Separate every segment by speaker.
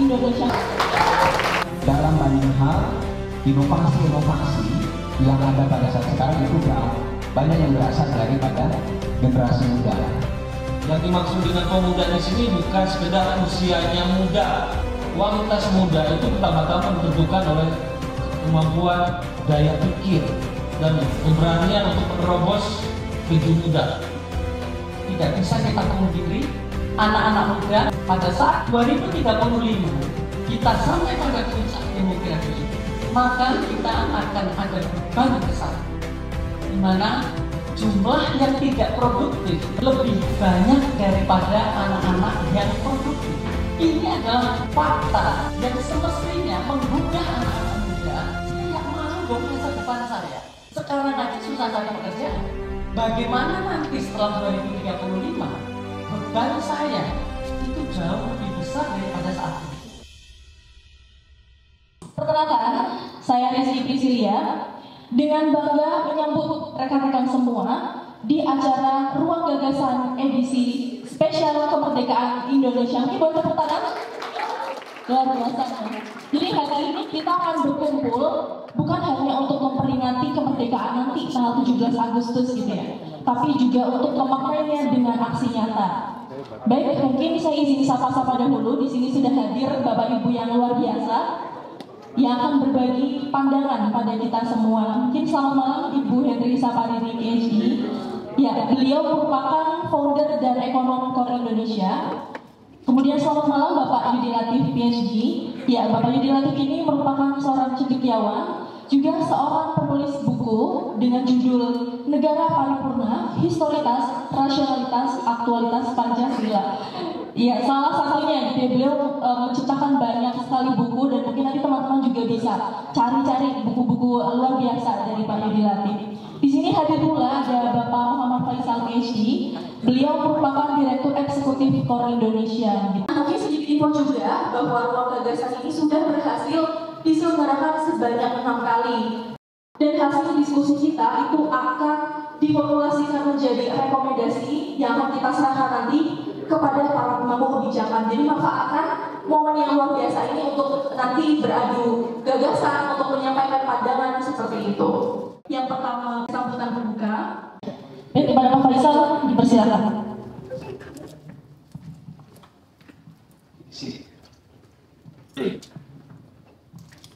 Speaker 1: Indonesia.
Speaker 2: Dalam banyak hal, inovasi-inovasi yang ada pada saat sekarang itu banyak yang berasal daripada generasi muda.
Speaker 3: Yang dimaksud dengan pemuda di sini bukan sekedar usianya muda. Kualitas muda itu pertama-tama ditentukan oleh kemampuan daya pikir dan keberanian untuk menerobos pintu muda.
Speaker 1: Tidak bisa kita pungkiri, anak-anak muda pada saat 2035 kita sampai pada puncak demokrasi ini, maka kita akan ada beban besar di mana jumlah yang tidak produktif lebih banyak daripada anak-anak yang produktif. Ini adalah fakta yang semestinya menggugah anak-anak muda. Saya nggak mau dong masa depan saya. Sekarang aja susah cari pekerjaan. Bagaimana nanti setelah 2035 beban saya itu jauh lebih besar daripada saat ini.
Speaker 4: Perkenalkan, saya Rizky Priscilia dengan bangga menyambut rekan-rekan semua di acara Ruang Gagasan edisi spesial kemerdekaan Indonesia. Ini boleh tepuk tangan? Luar biasa. Jadi hari ini kita akan berkumpul bukan hanya untuk memperingati kemerdekaan nanti tanggal 17 Agustus gitu ya, tapi juga untuk memaknainya dengan aksi nyata. Baik, mungkin saya izin sapa-sapa dahulu. Di sini sudah hadir Bapak Ibu yang luar biasa yang akan berbagi pandangan pada kita semua. Mungkin selamat malam Ibu Hendri Saparini PhD. Ya, beliau merupakan founder dan ekonom Core Indonesia. Kemudian selamat malam Bapak Yudi Latif PhD. Ya, Bapak Yudi Latif ini merupakan seorang cendekiawan, juga seorang penulis buku dengan judul Negara Paripurna, Historitas, Rasionalitas, Aktualitas Pancasila. Ya, salah satunya gitu ya, beliau menciptakan banyak sekali buku dan mungkin nanti teman-teman juga bisa cari-cari buku-buku luar biasa dari Pak Yudi Latif. Di sini hadir pula ada Bapak Muhammad Faisal PhD. Beliau merupakan Direktur Eksekutif Core Indonesia. Mungkin sedikit info juga bahwa Ruang Gagasan ini sudah berhasil diselenggarakan sebanyak 6 kali. Dan hasil diskusi kita itu akan diformulasikan menjadi rekomendasi yang akan kita serahkan nanti kepada para pemangku kebijakan. Jadi manfaatkan momen yang luar biasa ini untuk nanti beradu gagasan, untuk menyampaikan pandangan seperti itu. Yang pertama, sambutan pembuka. Kepada Pak Faisal, dipersilakan.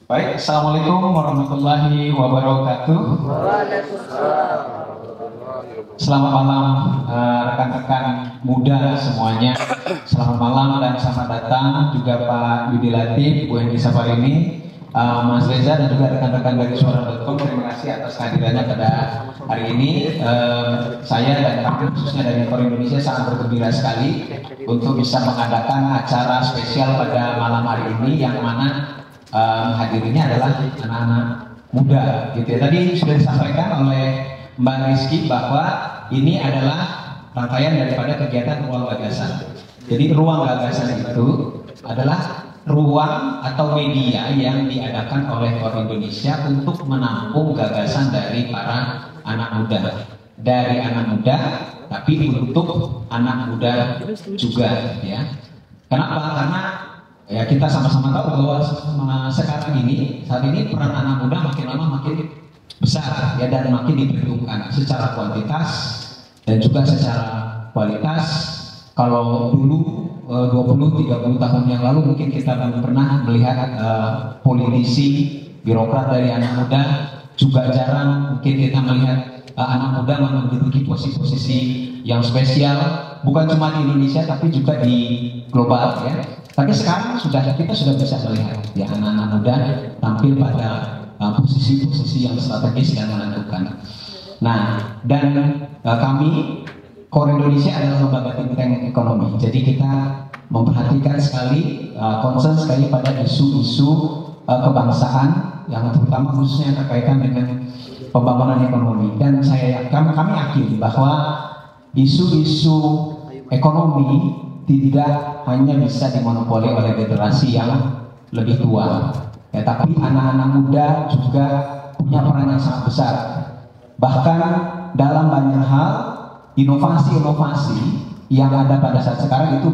Speaker 2: Baik, Assalamualaikum warahmatullahi wabarakatuh. Selamat malam rekan-rekan muda semuanya. Selamat malam dan selamat datang juga Pak Yudi Latif, Bu Hendri Saparini, Mas Reza dan juga rekan-rekan dari Suara.com. Terima kasih atas kehadirannya pada hari ini. Saya dan kami khususnya dari Core Indonesia sangat bergembira sekali untuk bisa mengadakan acara spesial pada malam hari ini, yang mana hadirinya adalah anak-anak muda gitu ya. Tadi sudah disampaikan oleh Mbak Rizky bahwa ini adalah rangkaian daripada kegiatan Ruang Gagasan. Jadi Ruang Gagasan itu adalah ruang atau media yang diadakan oleh Core Indonesia untuk menampung gagasan dari para anak muda. Dari anak muda, tapi untuk anak muda juga ya. Kenapa? Karena ya kita sama-sama tahu bahwa sekarang ini, saat ini peran anak muda makin lama makin besar ya, dan makin diperhitungkan secara kuantitas dan juga secara kualitas. Kalau dulu 20-30 tahun yang lalu mungkin kita belum pernah melihat politisi, birokrat dari anak muda, juga jarang mungkin kita melihat anak muda menduduki posisi-posisi yang spesial, bukan cuma di Indonesia tapi juga di global ya. Tapi sekarang kita sudah bisa melihat ya anak-anak muda tampil pada posisi-posisi yang strategis dan menentukan. Nah, dan kami Core Indonesia adalah lembaga think tank ekonomi. Jadi kita memperhatikan sekali, concern sekali pada isu-isu kebangsaan yang terutama khususnya terkaitan dengan pembangunan ekonomi. Dan kami yakin bahwa isu-isu ekonomi tidak hanya bisa dimonopoli oleh generasi yang lebih tua, ya, tapi anak-anak muda juga punya peran yang sangat besar. Bahkan dalam banyak hal, inovasi-inovasi yang ada pada saat sekarang itu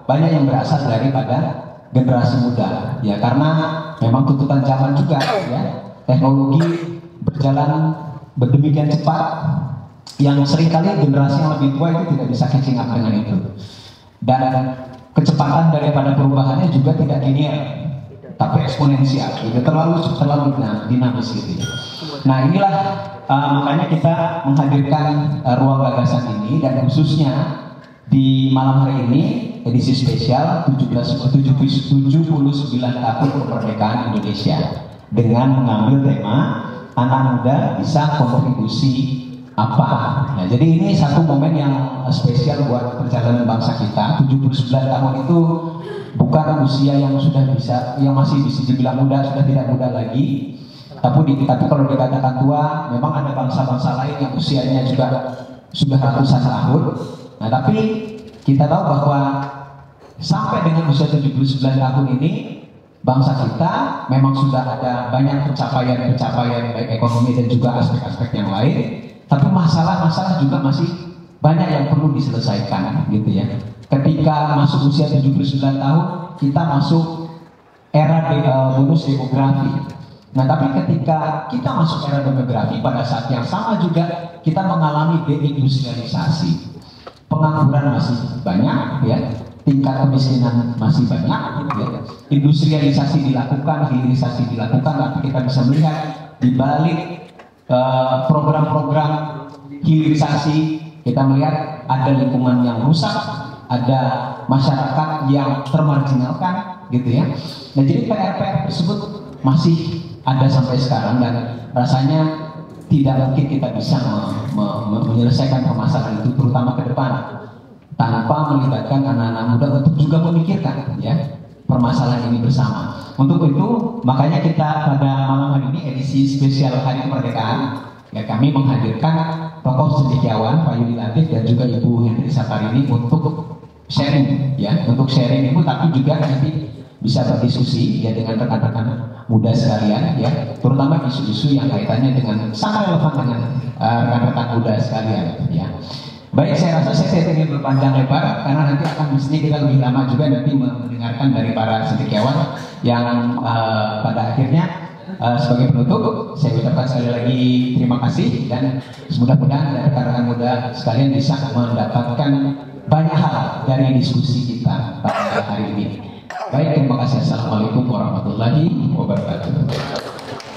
Speaker 2: banyak yang berasal daripada generasi muda, ya karena memang tuntutan zaman juga, ya teknologi berjalan berdemikian cepat yang seringkali generasi yang lebih tua itu tidak bisa catching up dengan itu, dan kecepatan daripada perubahannya juga tidak linear tapi eksponensial, itu terlalu dinamis gitu. Nah inilah makanya kita menghadirkan ruang gagasan ini, dan khususnya di malam hari ini edisi spesial 79 tahun kemerdekaan Indonesia dengan mengambil tema anak muda bisa kontribusi apa. Nah, jadi ini satu momen yang spesial buat perjalanan bangsa kita. 79 tahun itu bukan usia yang sudah bisa, yang masih bisa dibilang muda, sudah tidak muda lagi. Tapi kalau dikatakan tua, memang ada bangsa-bangsa lain yang usianya juga sudah ratusan tahun. Nah, tapi kita tahu bahwa sampai dengan usia 79 tahun ini, bangsa kita memang sudah ada banyak pencapaian baik ekonomi dan juga aspek-aspek yang lain. Tapi masalah-masalah juga masih banyak yang perlu diselesaikan, gitu ya. Ketika masuk usia 79 tahun, kita masuk era bonus demografi. Nah, tapi ketika kita masuk era demografi, pada saat yang sama juga kita mengalami deindustrialisasi. Pengangguran masih banyak, ya. Tingkat kemiskinan masih banyak, ya. Industrialisasi dilakukan, hilirisasi dilakukan, tapi kita bisa melihat di balik program-program hilirisasi, kita melihat ada lingkungan yang rusak, ada masyarakat yang termarginalkan, gitu ya. Nah, jadi PR-PR tersebut masih ada sampai sekarang, dan rasanya tidak mungkin kita bisa menyelesaikan permasalahan itu, terutama ke depan, tanpa melibatkan anak-anak muda untuk juga memikirkan, ya, permasalahan ini bersama. Untuk itu, makanya kita pada malam hari ini edisi spesial Hari Kemerdekaan, ya kami menghadirkan tokoh cendekiawan Pak Yudi Latif dan juga Ibu Hendri Saparini untuk sharing, ya, untuk sharing itu, tapi juga nanti bisa berdiskusi, ya, dengan rekan-rekan muda sekalian, ya, terutama isu-isu yang kaitannya dengan sangat relevan dengan rekan-rekan muda sekalian, ya. Baik, saya rasa saya ingin berpanjang lebar karena nanti akan mesti kita lebih lama juga nanti mendengarkan dari para cendekiawan yang pada akhirnya sebagai penutup saya ucapkan sekali lagi terima kasih, dan mudah-mudahan rekan-rekan muda sekalian bisa mendapatkan banyak hal dari diskusi kita pada hari ini. Baik, terima kasih. Assalamualaikum warahmatullahi wabarakatuh.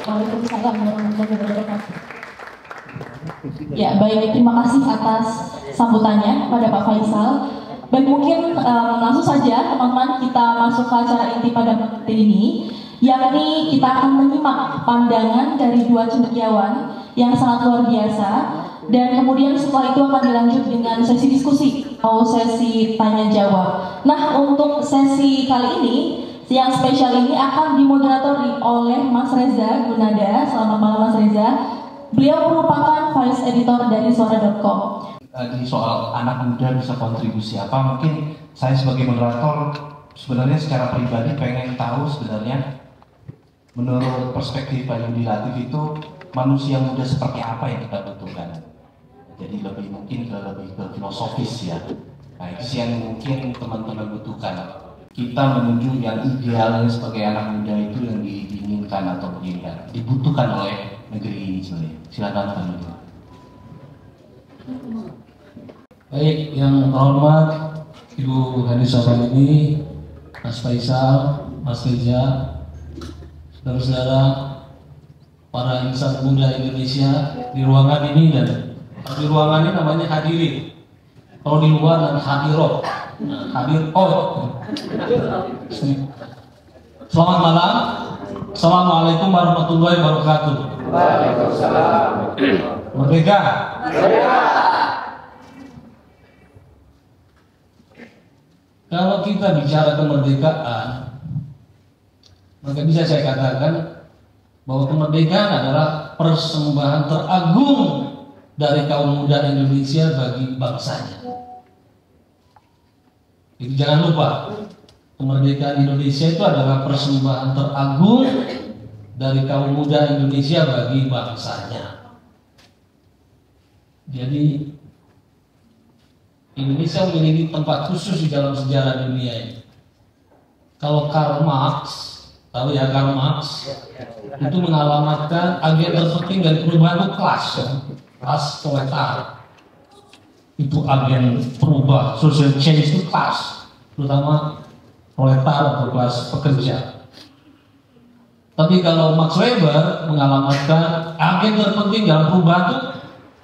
Speaker 4: Waalaikumsalam warahmatullahi wabarakatuh. Ya, baik, terima kasih atas sambutannya pada Pak Faisal. Baik, mungkin langsung saja teman-teman kita masuk ke acara inti pada malam ini, yakni kita akan menyimak pandangan dari dua cendekiawan yang sangat luar biasa, dan kemudian setelah itu akan dilanjut dengan sesi diskusi atau sesi tanya jawab. Nah, untuk sesi kali ini yang spesial ini akan dimoderatori oleh Mas Reza Gunada. Selamat malam Mas Reza. Beliau merupakan Vice Editor dari Suara.com.
Speaker 5: Di soal anak muda bisa kontribusi apa, mungkin saya sebagai moderator sebenarnya secara pribadi pengen tahu sebenarnya menurut perspektif Pak Yudi Latif itu manusia muda seperti apa yang kita butuhkan. Jadi lebih ke filosofis, ya. Nah, itu yang mungkin teman-teman butuhkan. Kita menuju yang idealnya sebagai anak muda itu yang diinginkan atau dibutuhkan oleh negeri ini sebenarnya. Silakan Pak Yudi.
Speaker 3: Baik, yang terhormat Ibu Hendri Saparini, Mas Faisal, Mas Reza, saudara-saudara, para insan muda Indonesia di ruangan ini, dan di ruangan ini namanya hadirin. Kalau di luar dan hadiroh. Nah, hadir Selamat malam. Assalamualaikum warahmatullahi wabarakatuh.
Speaker 5: Waalaikumsalam.
Speaker 3: Merdeka. Kalau kita bicara kemerdekaan, maka bisa saya katakan bahwa kemerdekaan adalah persembahan teragung dari kaum muda Indonesia bagi bangsanya. Jadi jangan lupa, kemerdekaan Indonesia itu adalah persembahan teragung dari kaum muda Indonesia bagi bangsanya. Jadi Indonesia memiliki tempat khusus di dalam sejarah dunia ini. Kalau Karl Marx, tahu ya Karl Marx, itu mengalamatkan agen terpenting dari perubahan itu kelas, ya. Kelas proletar. Itu agen perubah, social change itu kelas, terutama proletar atau kelas pekerja. Tapi kalau Max Weber mengalamatkan agen terpenting dalam perubahan itu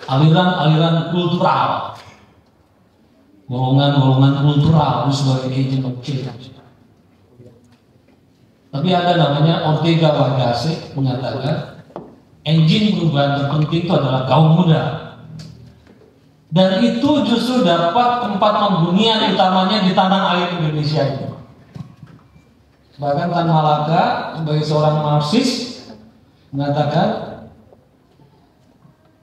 Speaker 3: aliran-aliran kultural, golongan-golongan kultural itu sebagai agent of change. Tapi ada namanya Ortega y Gasset mengatakan engine perubahan terpenting itu adalah kaum muda. Dan itu justru dapat tempat menghunian utamanya di tanah air Indonesia itu. Bahkan Tan Malaka sebagai seorang Marxis mengatakan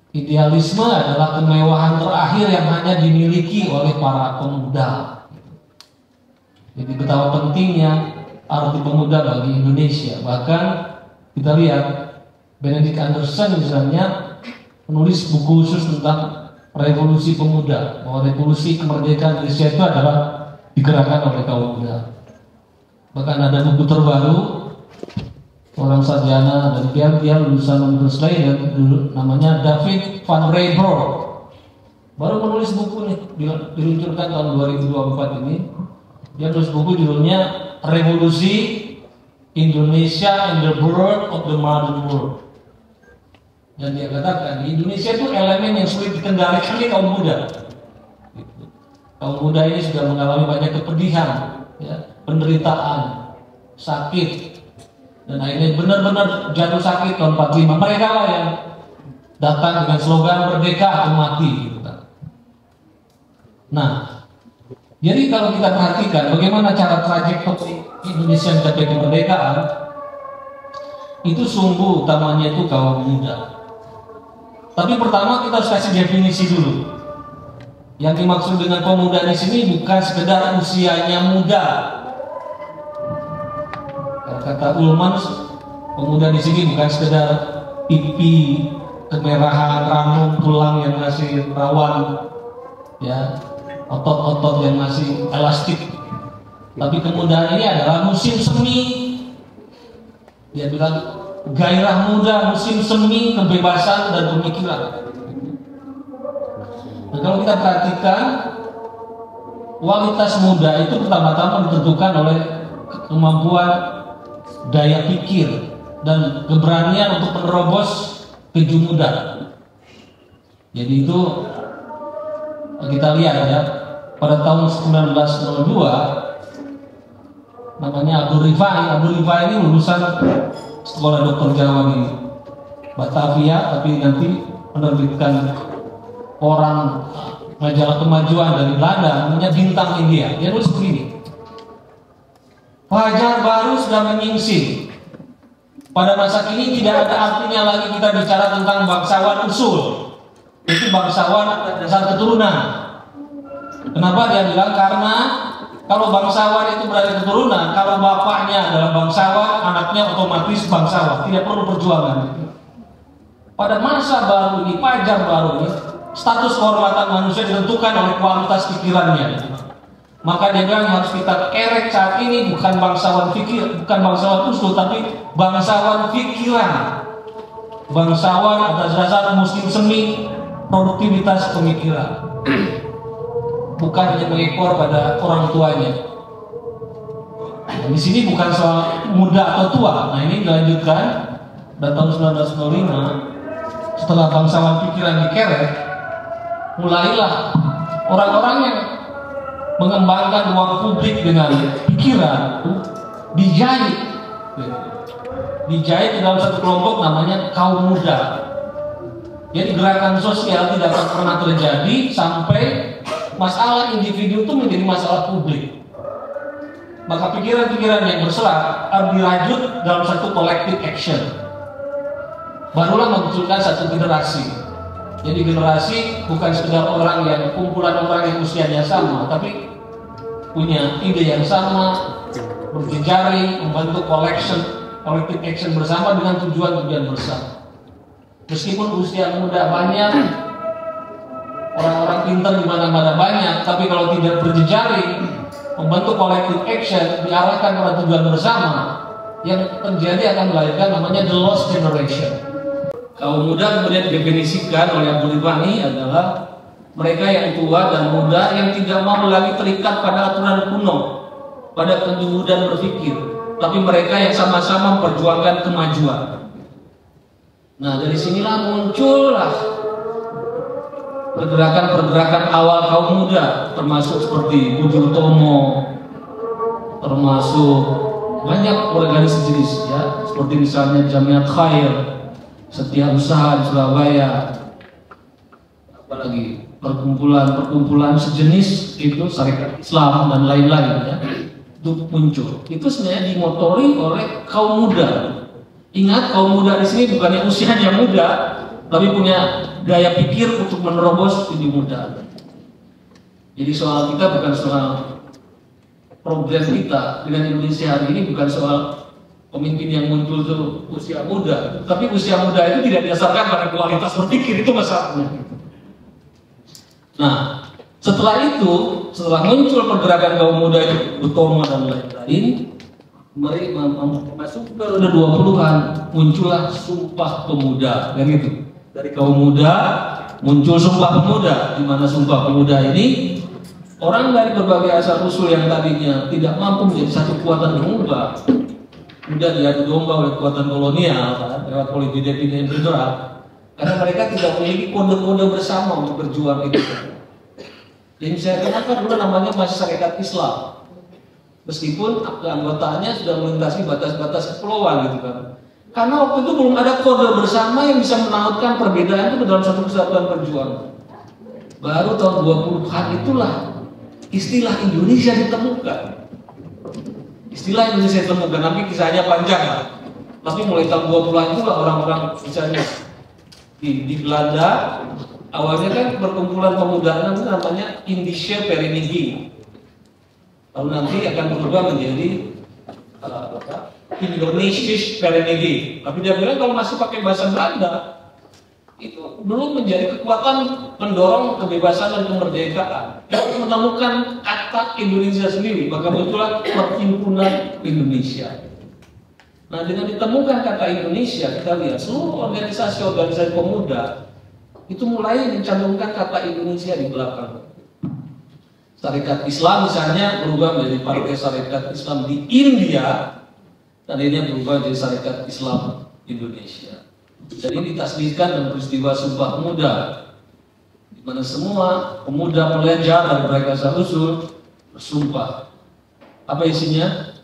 Speaker 3: idealisme adalah kemewahan terakhir yang hanya dimiliki oleh para pemuda. Jadi betapa pentingnya arti pemuda bagi Indonesia. Bahkan kita lihat Benedict Anderson misalnya menulis buku khusus tentang revolusi pemuda, bahwa revolusi kemerdekaan Indonesia itu adalah digerakkan oleh kaum muda. Bahkan ada buku terbaru orang sarjana dan dia lulusan Universitas Leiden, namanya David van Rijbroek, baru menulis buku nih, diluncurkan tahun 2024 ini. Dia tulis buku judulnya Revolusi Indonesia and the Birth of the Modern World. Dan dia katakan di Indonesia itu elemen yang sulit dikendalikan ini kaum muda. Kaum muda ini sudah mengalami banyak kepedihan, ya, penderitaan, sakit, dan akhirnya benar-benar jatuh sakit tahun 45. Mereka lah yang datang dengan slogan merdeka atau mati, gitu kan. Nah, jadi kalau kita perhatikan bagaimana cara trajektori Indonesia mencapai kemerdekaan, itu sumbu utamanya itu kaum muda. Tapi pertama kita harus kasih definisi dulu. Yang dimaksud dengan pemuda di sini bukan sekedar usianya muda. Kalau kata Ullman, pemuda di sini bukan sekedar pipi, kemerahan, rambut, tulang yang masih rawan, ya, otot-otot yang masih elastik. Tapi kemudaan ini adalah musim semi. Dia bilang gairah muda, musim semi, kebebasan dan pemikiran. Nah, kalau kita perhatikan, kualitas muda itu pertama-tama ditentukan oleh kemampuan daya pikir dan keberanian untuk menerobos keju muda. Jadi itu kita lihat ya, pada tahun 1902 namanya Abdul Rifai ini lulusan sekolah dokter Jawa di Batavia, tapi nanti menerbitkan koran majalah kemajuan dari Belanda namanya Bintang India. Dia nulis begini: Fajar baru sudah menyingsing. Pada masa kini tidak ada artinya lagi kita bicara tentang bangsawan usul. Itu bangsawan dasar keturunan. Kenapa dia bilang? Karena kalau bangsawan itu berada keturunan, kalau bapaknya adalah bangsawan, anaknya otomatis bangsawan, tidak perlu perjuangan. Pada masa baru ini, Fajar baru ini, status kehormatan manusia ditentukan oleh kualitas pikirannya. Maka dia bilang harus kita kerek saat ini bukan bangsawan fikir, bukan bangsawan usul, tapi bangsawan pikiran. Bangsawan atas dasar muslim semi, produktivitas pemikiran. Bukan hanya mengekor pada orang tuanya. Nah, di sini bukan soal muda atau tua. Nah, ini dilanjutkan pada tahun 1905 setelah bangsawan pikiran dikerek, mulailah orang-orang yang mengembangkan ruang publik dengan pikiran dijahit ke dalam satu kelompok namanya kaum muda. Jadi gerakan sosial tidak akan pernah terjadi sampai masalah individu itu menjadi masalah publik. Maka pikiran-pikiran yang berserak harus dirajut dalam satu collective action. Barulah memunculkan satu generasi. Jadi generasi bukan sekedar orang yang kumpulan orang yang usianya sama, tapi punya ide yang sama, berjejaring, membentuk collective action bersama dengan tujuan-tujuan bersama. Meskipun usia muda banyak, orang-orang pintar di mana-mana banyak, tapi kalau tidak berjejaring, membentuk collective action, diarahkan pada tujuan bersama, yang terjadi akan melahirkan namanya the lost generation. Kaum muda kemudian didefinisikan oleh Abdul Ghani adalah mereka yang tua dan muda yang tidak mau lagi terikat pada aturan kuno, pada kemudahan berpikir, tapi mereka yang sama-sama memperjuangkan kemajuan. Nah, dari sinilah muncullah pergerakan-pergerakan awal kaum muda, termasuk seperti Budi Utomo, termasuk banyak organisasi jenis, ya, seperti misalnya Jamiat Khair, Setia Usaha di Surabaya, apalagi perkumpulan sejenis itu Syarikat Islam dan lain-lain, ya, itu muncul. Itu sebenarnya dimotori oleh kaum muda. Ingat, kaum muda di sini bukannya usianya muda, tapi punya daya pikir untuk menerobos uji muda. Jadi soal kita bukan soal problem kita dengan Indonesia hari ini, bukan soal pemimpin yang muncul itu usia muda, tapi usia muda itu tidak didasarkan pada kualitas berpikir, itu masalahnya. Nah, setelah itu, setelah muncul pergerakan kaum muda itu, Utomo dan lain-lain, masuk periode 20-an, muncullah Sumpah Pemuda, kan gitu. Dari kaum muda muncul Sumpah Pemuda, di mana Sumpah Pemuda ini orang dari berbagai asal usul yang tadinya tidak mampu menjadi satu kekuatan mengubah, kemudian diadu domba oleh kekuatan kolonial, kan, lewat politik dividen federal, karena mereka tidak memiliki kode-kode bersama untuk berjuang itu. Jadi saya kenapa dulu namanya Masyarakat Islam, meskipun anggotanya sudah melintasi batas-batas kepulauan gitu kan. Karena waktu itu belum ada kode bersama yang bisa menautkan perbedaan itu dalam satu kesatuan perjuangan. Baru tahun 20-an itulah istilah Indonesia ditemukan. Istilah Indonesia ditemukan, tapi kisahnya panjang lah. Tapi mulai tahun 20-an itulah orang-orang misalnya di Belanda, awalnya kan perkumpulan pemuda itu namanya Indische Vereniging. Lalu nanti akan berubah menjadi Indonesische Vereniging. Tapi dia bilang kalau masih pakai bahasa Belanda, itu belum menjadi kekuatan mendorong kebebasan dan kemerdekaan. Dia menemukan kata Indonesia sendiri, maka muncullah Perhimpunan Indonesia. Nah, dengan ditemukan kata Indonesia, kita lihat seluruh organisasi-organisasi pemuda itu mulai mencantumkan kata Indonesia di belakang. Syarikat Islam misalnya berubah menjadi Partai Syarikat Islam di India, dan ini berubah menjadi Syarikat Islam Indonesia. Jadi ditasbihkan dengan peristiwa Sumpah Pemuda, di mana semua pemuda pelajar dari mereka asal usul bersumpah. Apa isinya?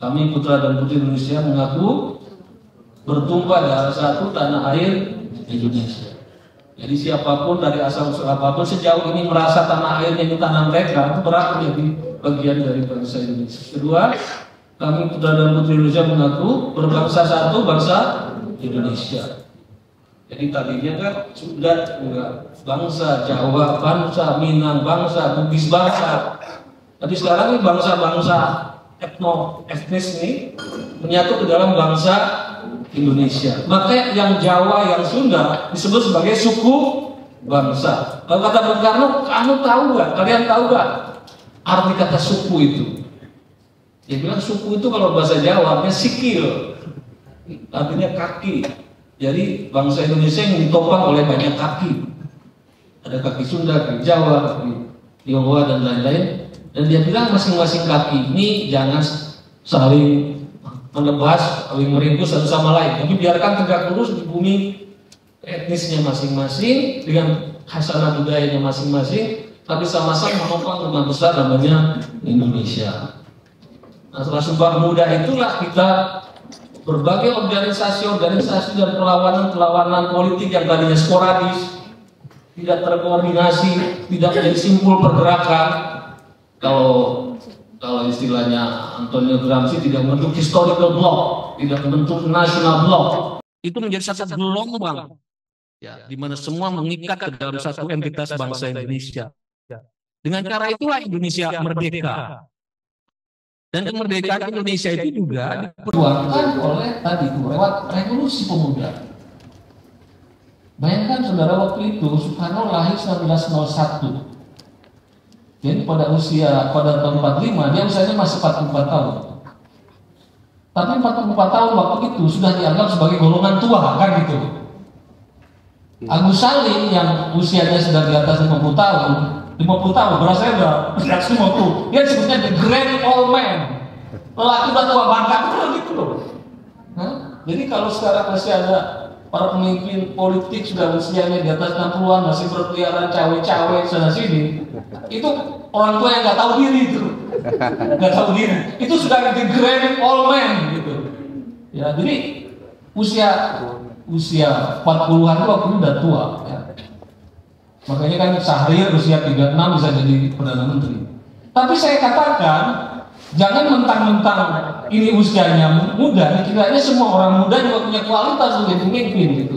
Speaker 3: Kami putra dan putri Indonesia mengaku bertumpah darah satu tanah air Indonesia. Jadi siapapun dari asal usul apapun sejauh ini merasa tanah airnya ini tanah mereka, itu berhak menjadi bagian dari bangsa Indonesia. Kedua, kami putra dan putri Indonesia mengaku berbangsa satu, bangsa Indonesia. Jadi tadinya kan sudah enggak bangsa Jawa, bangsa Minang, bangsa Bugis, bangsa. Tapi sekarang ini bangsa-bangsa etnis ini menyatu ke dalam bangsa Indonesia. Maka yang Jawa, yang Sunda disebut sebagai suku bangsa. Kalau kata Bung Karno, kamu tahu gak? Kalian tahu gak arti kata suku itu? Dia bilang suku itu kalau bahasa Jawa artinya sikil, artinya kaki. Jadi bangsa Indonesia yang ditopang oleh banyak kaki. Ada kaki Sunda, kaki Jawa, kaki Tionghoa dan lain-lain. Dan dia bilang masing-masing kaki ini jangan saling menebas, saling meringkus satu sama lain, tapi biarkan tegak lurus di bumi etnisnya masing-masing dengan khasanah budayanya masing-masing, tapi sama-sama menopang rumah besar namanya Indonesia. Nah, setelah Sumpah Pemuda itulah kita berbagai organisasi dan perlawanan politik yang tadinya sporadis, tidak terkoordinasi, tidak menjadi simpul pergerakan. Kalau istilahnya Antonio Gramsci tidak membentuk historical block, tidak membentuk national block, itu menjadi satu gelombang, ya, di mana semua mengikat ke dalam satu entitas bangsa Indonesia. Dengan cara itulah Indonesia merdeka. Dan kemerdekaan Indonesia itu juga diperjuangkan oleh tadi itu lewat revolusi pemuda. Bayangkan saudara, waktu itu Soekarno lahir 1901. Jadi pada tahun 45 dia usianya masih 44 tahun. Tapi 44 tahun waktu itu sudah dianggap sebagai golongan tua kan gitu. Agus Salim yang usianya sudah di atas 50 tahun, berasanya udah 50. Dia sebutnya the grand old man. Lelaki udah tua banget gitu loh. Jadi kalau sekarang masih ada para pemimpin politik sudah usianya di atas 60-an masih berkeliaran cawe-cawe sana sini, itu orang tua yang nggak tahu diri itu, nggak tahu diri. Itu sudah the grand old man gitu. Ya, jadi usia 40-an itu waktu itu udah tua. Ya. Makanya kan Syahrir usia 36 bisa jadi perdana menteri. Tapi saya katakan jangan mentang-mentang ini usianya muda, kiranya semua orang muda juga punya kualitas untuk memimpin gitu.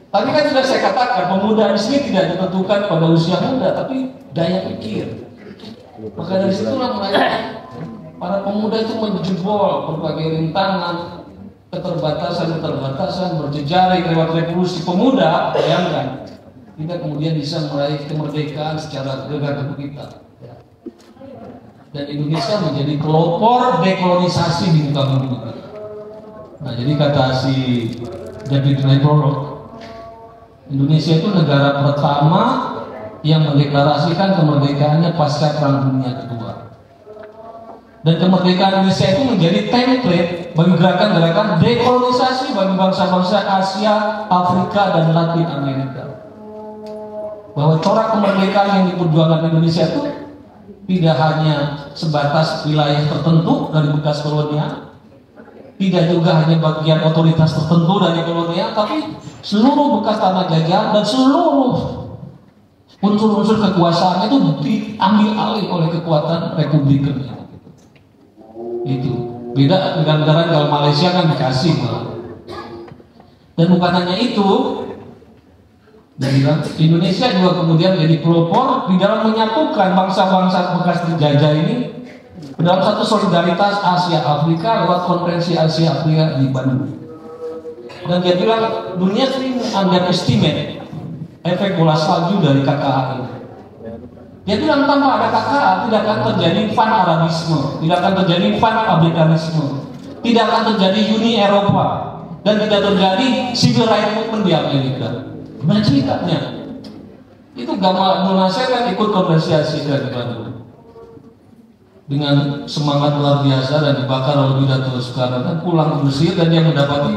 Speaker 3: Tapi kan sudah saya katakan, pemuda di sini tidak ditentukan pada usia muda, tapi daya pikir. Maka dari situlah mulai para pemuda itu menjebol berbagai rintangan, keterbatasan, berjejaring lewat revolusi pemuda. Bayangkan, kita kemudian bisa meraih kemerdekaan secara gegabah kita. Dan Indonesia menjadi pelopor dekolonisasi di muka bumi. Nah, jadi kata si David Nabarro, Indonesia itu negara pertama yang mendeklarasikan kemerdekaannya pasca Perang Dunia Kedua. Dan kemerdekaan Indonesia itu menjadi template bagi gerakan-gerakan dekolonisasi bagi bangsa-bangsa Asia, Afrika, dan Latin Amerika. Bahwa corak kemerdekaan yang diperjuangkan Indonesia itu tidak hanya sebatas wilayah tertentu dari bekas kolonial, tidak juga hanya bagian otoritas tertentu dari kolonial, tapi seluruh bekas tanah jajahan dan seluruh unsur-unsur kekuasaan itu diambil alih oleh kekuatan republikan. Itu beda dengan negara kalau Malaysia kan dikasih malah. Dan bukan hanya itu, dan Indonesia juga kemudian jadi pelopor di dalam menyatukan bangsa-bangsa bekas terjajah ini dalam satu solidaritas Asia Afrika lewat konferensi Asia Afrika di Bandung. Dan dia bilang dunia sering underestimate efek bola salju dari KKA ini. Dia bilang tanpa ada KKA tidak akan terjadi pan-Arabisme, tidak akan terjadi pan-Afrikanisme, tidak akan terjadi Uni Eropa, dan tidak terjadi civil rights movement di Amerika. Gimana ceritanya? Itu Gamal Abdel Nasser kan ikut konferensi Asia di Bandung dengan semangat luar biasa dan dibakar oleh pidato Soekarno, dan pulang ke Mesir dan dia mendapati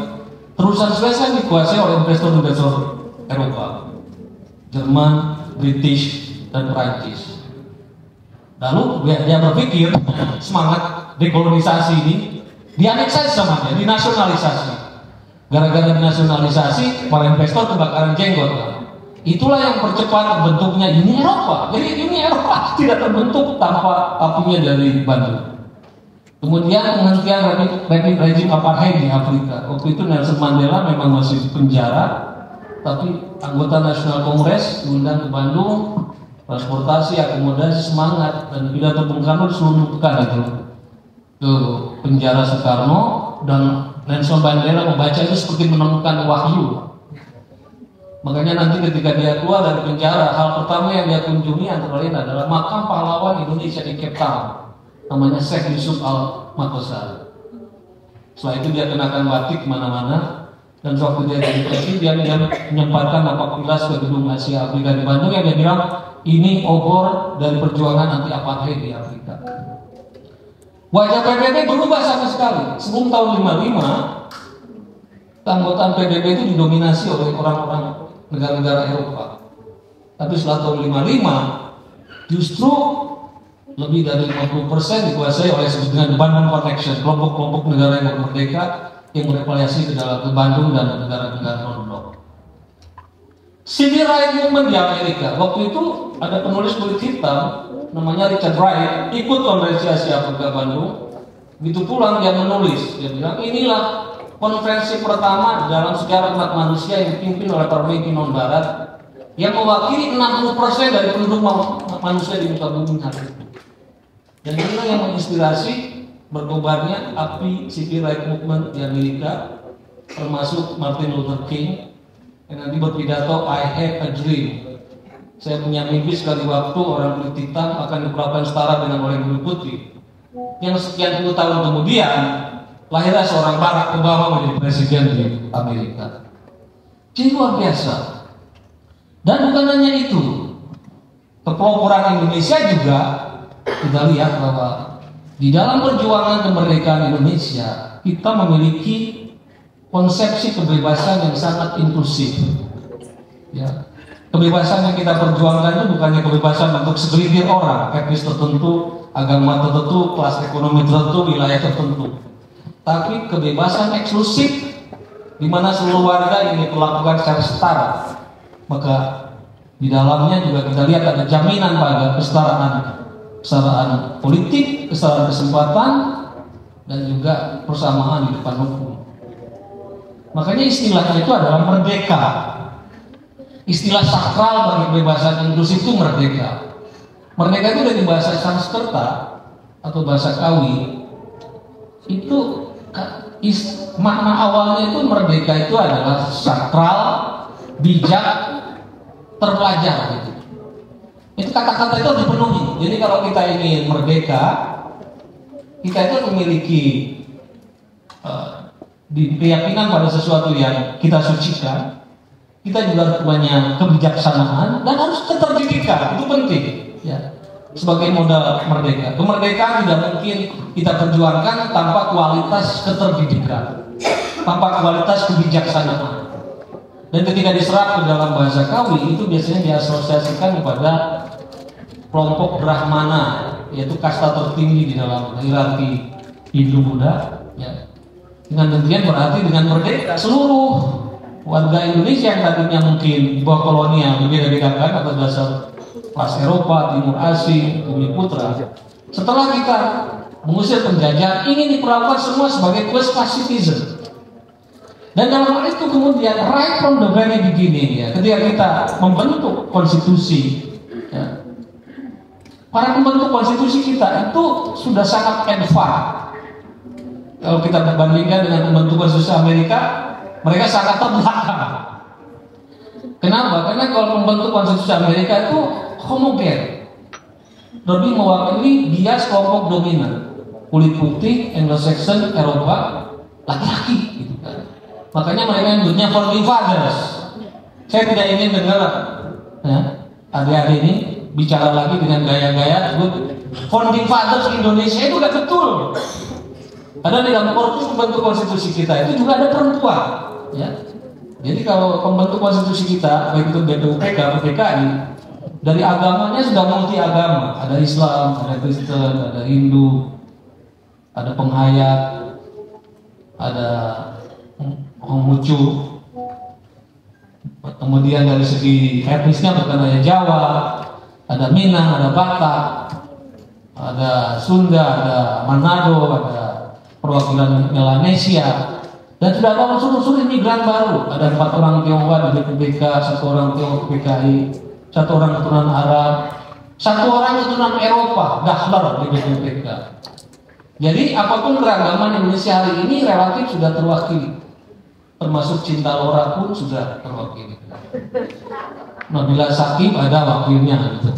Speaker 3: perusahaan Suez yang dikuasai oleh investor-investor Eropa, Jerman, British, dan Prancis. Lalu dia berpikir semangat dekolonisasi ini dianeksasi sama dia, dinasionalisasi. Gara-gara dinasionalisasi, para investor kebakaran jenggot. Itulah yang percepat bentuknya Uni Eropa. Jadi Uni Eropa tidak terbentuk tanpa apinya dari Bandung. Kemudian penghentian rejim apartheid di Afrika. Waktu itu Nelson Mandela memang masih di penjara, tapi anggota Nasional Kongres diundang ke Bandung, transportasi, akomodasi, semangat, dan pidato Bung Karno diselundupkan itu ke penjara Soekarno, dan Nelson Mandela membaca itu seperti menemukan wahyu. Makanya nanti ketika dia keluar dari penjara, hal pertama yang dia kunjungi antara lain adalah makam pahlawan Indonesia di Cape Town, namanya Sheikh Yusuf Al-Maqdissari. Setelah itu dia kenakan batik kemana-mana, dan waktu dia jadi presiden dia menyempatkan napak tilas ke gedung Asia Afrika di Bandung yang dia bilang ini obor dari perjuangan anti apartheid di Afrika. Wajah PBB berubah sama sekali. Sebelum tahun 55, keanggotaan PBB itu didominasi oleh orang-orang negara-negara Eropa. Tapi setelah tahun 55, justru lebih dari 50% dikuasai oleh sebetulnya Bandung Connection, kelompok-kelompok negara yang merdeka yang berepaliasi ke Bandung dan negara-negara non-blok. Civil rights movement di Amerika, waktu itu ada penulis kulit hitam namanya Richard Wright, ikut konferensi Asia Afrika Bandung. Begitu pulang dia menulis, dia bilang inilah konferensi pertama dalam sejarah umat manusia yang dipimpin oleh para pemimpin non-barat yang mewakili 60% dari penduduk manusia di muka bumi hari ini. Dan inilah yang menginspirasi berkobarnya api civil rights movement di Amerika, termasuk Martin Luther King yang nanti berpidato I have a dream. Saya punya mimpi sekali waktu orang kulit hitam akan diperlakukan setara dengan orang kulit putih. Yang sekian puluh tahun kemudian lahirlah seorang Barack Obama menjadi presiden di Amerika. Jadi luar biasa. Dan bukan hanya itu, kepeloporan Indonesia juga kita lihat bahwa di dalam perjuangan kemerdekaan Indonesia kita memiliki konsepsi kebebasan yang sangat inklusif. Ya. Kebebasan yang kita perjuangkan itu bukannya kebebasan untuk segelintir orang, etnis tertentu, agama tertentu, kelas ekonomi tertentu, wilayah tertentu. Tapi kebebasan eksklusif di mana seluruh warga ini diperlakukan secara setara. Maka di dalamnya juga kita lihat ada jaminan pada kesetaraan politik, kesetaraan kesempatan, dan juga persamaan di depan hukum. Makanya istilahnya itu adalah merdeka. Istilah sakral bagi kebebasan inklusif itu merdeka. Merdeka itu dari bahasa Sanskerta atau bahasa Kawi. Itu makna awalnya itu merdeka itu adalah sakral, bijak, terpelajar gitu. Itu kata-kata itu harus dipenuhi. Jadi kalau kita ingin merdeka, kita itu memiliki keyakinan pada sesuatu yang kita sucikan. Kita juga harus punya kebijaksanaan dan harus keterdidikan, itu penting ya, sebagai modal merdeka. Kemerdekaan tidak mungkin kita perjuangkan tanpa kualitas keterdidikan, tanpa kualitas kebijaksanaan. Dan ketika diserap ke dalam bahasa Kawi, itu biasanya diasosiasikan kepada kelompok Brahmana, yaitu kasta tertinggi di dalam hierarki Hindu-Buddha ya. Dengan demikian berarti dengan merdeka seluruh warga Indonesia yang tadinya mungkin di bawah kolonial berbeda-bedakan atas dasar kelas Eropa, Timur Asia, Bumi Putra. Setelah kita mengusir penjajah, ingin diperlakukan semua sebagai first class citizen. Dan dalam hal itu kemudian right from the very beginning ya, ketika kita membentuk konstitusi, ya, para pembentuk konstitusi kita itu sudah sangat advance. Kalau kita bandingkan dengan pembentuk konstitusi Amerika, mereka sangat terbelakang. Kenapa? Karena kalau pembentuk konstitusi Amerika itu homogen, lebih mewakili bias kelompok dominan, kulit putih, Anglo-Saxon, Eropa, laki-laki, gitu kan. Makanya mereka nyebutnya founding fathers. Saya tidak ingin dengar ya, adik-adik ini bicara lagi dengan gaya-gaya sebut founding fathers Indonesia itu udah betul. Ada di dalam korpus pembentuk konstitusi kita itu juga ada perempuan. Ya. Jadi kalau pembentuk konstitusi kita, baik itu BPUPK, PKI, dari agamanya sudah multi agama. Ada Islam, ada Kristen, ada Hindu, ada penghayat, ada Konghucu. Kemudian dari segi etnisnya bukan hanya Jawa, ada Minang, ada Batak, ada Sunda, ada Manado, ada perwakilan Melanesia. Dan sudah ada unsur-unsur imigran baru. Ada 4 orang Tionghoa di BPUPK, 1 orang Tionghoa PKI, 1 orang keturunan Arab, 1 orang keturunan Eropa, Dahler di BPUPK. Jadi apapun keragaman Indonesia hari ini relatif sudah terwakili. Termasuk Cinta Laura pun sudah terwakili. Nabila Shakib ada wakilnya gitu.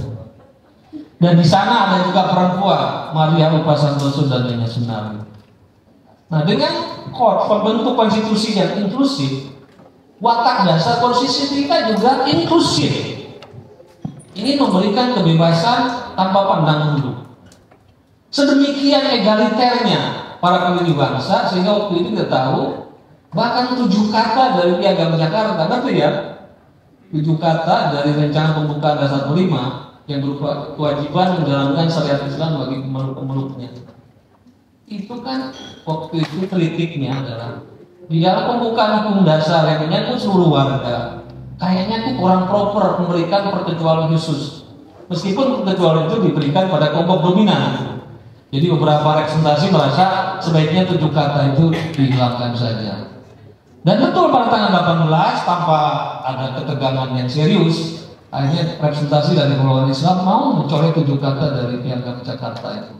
Speaker 3: Dan di sana ada juga perempuan, Maria Lupa Santoso dan Nyonya Sunardi. Nah, dengan pembentuk konstitusi yang inklusif, watak dasar konstitusi kita juga inklusif. Ini memberikan kebebasan tanpa pandang bulu. Sedemikian egaliternya para pendiri bangsa sehingga waktu itu kita tahu bahkan 7 kata dari Piagam Jakarta, ngerti ya? 7 kata dari rencana pembukaan dasar 5 yang berupa kewajiban menjalankan syariat Islam bagi pemeluk-pemeluknya. Itu kan waktu itu kritiknya adalah di dalam pembukaan hukum dasar yang menyangkut seluruh warga, kayaknya tuh kurang proper memberikan perkecualian khusus. Meskipun perkecualian itu diberikan pada kelompok dominan. Jadi beberapa representasi merasa sebaiknya 7 kata itu dihilangkan saja. Dan betul pada tanggal 18 tanpa ada ketegangan yang serius, akhirnya representasi dari golongan Islam mau mencoret 7 kata dari Piagam Jakarta itu.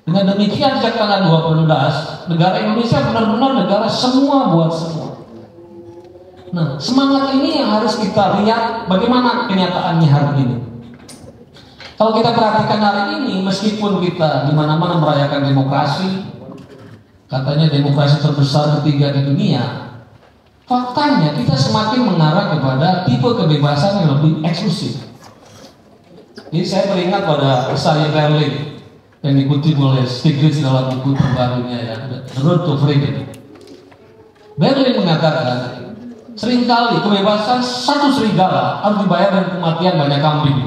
Speaker 3: Dengan demikian sejak tanggal 12, negara Indonesia benar-benar negara semua buat semua. Nah, semangat ini yang harus kita lihat bagaimana kenyataannya hari ini. Kalau kita perhatikan hari ini, meskipun kita di mana-mana merayakan demokrasi, katanya demokrasi terbesar ketiga di dunia, faktanya kita semakin mengarah kepada tipe kebebasan yang lebih eksklusif. Jadi saya teringat pada Isaiah Berlin yang dikutip oleh Stiglitz dalam buku terbarunya ya, The Road to Freedom. Berlin mengatakan, seringkali kebebasan satu serigala harus dibayar dengan kematian banyak kambing.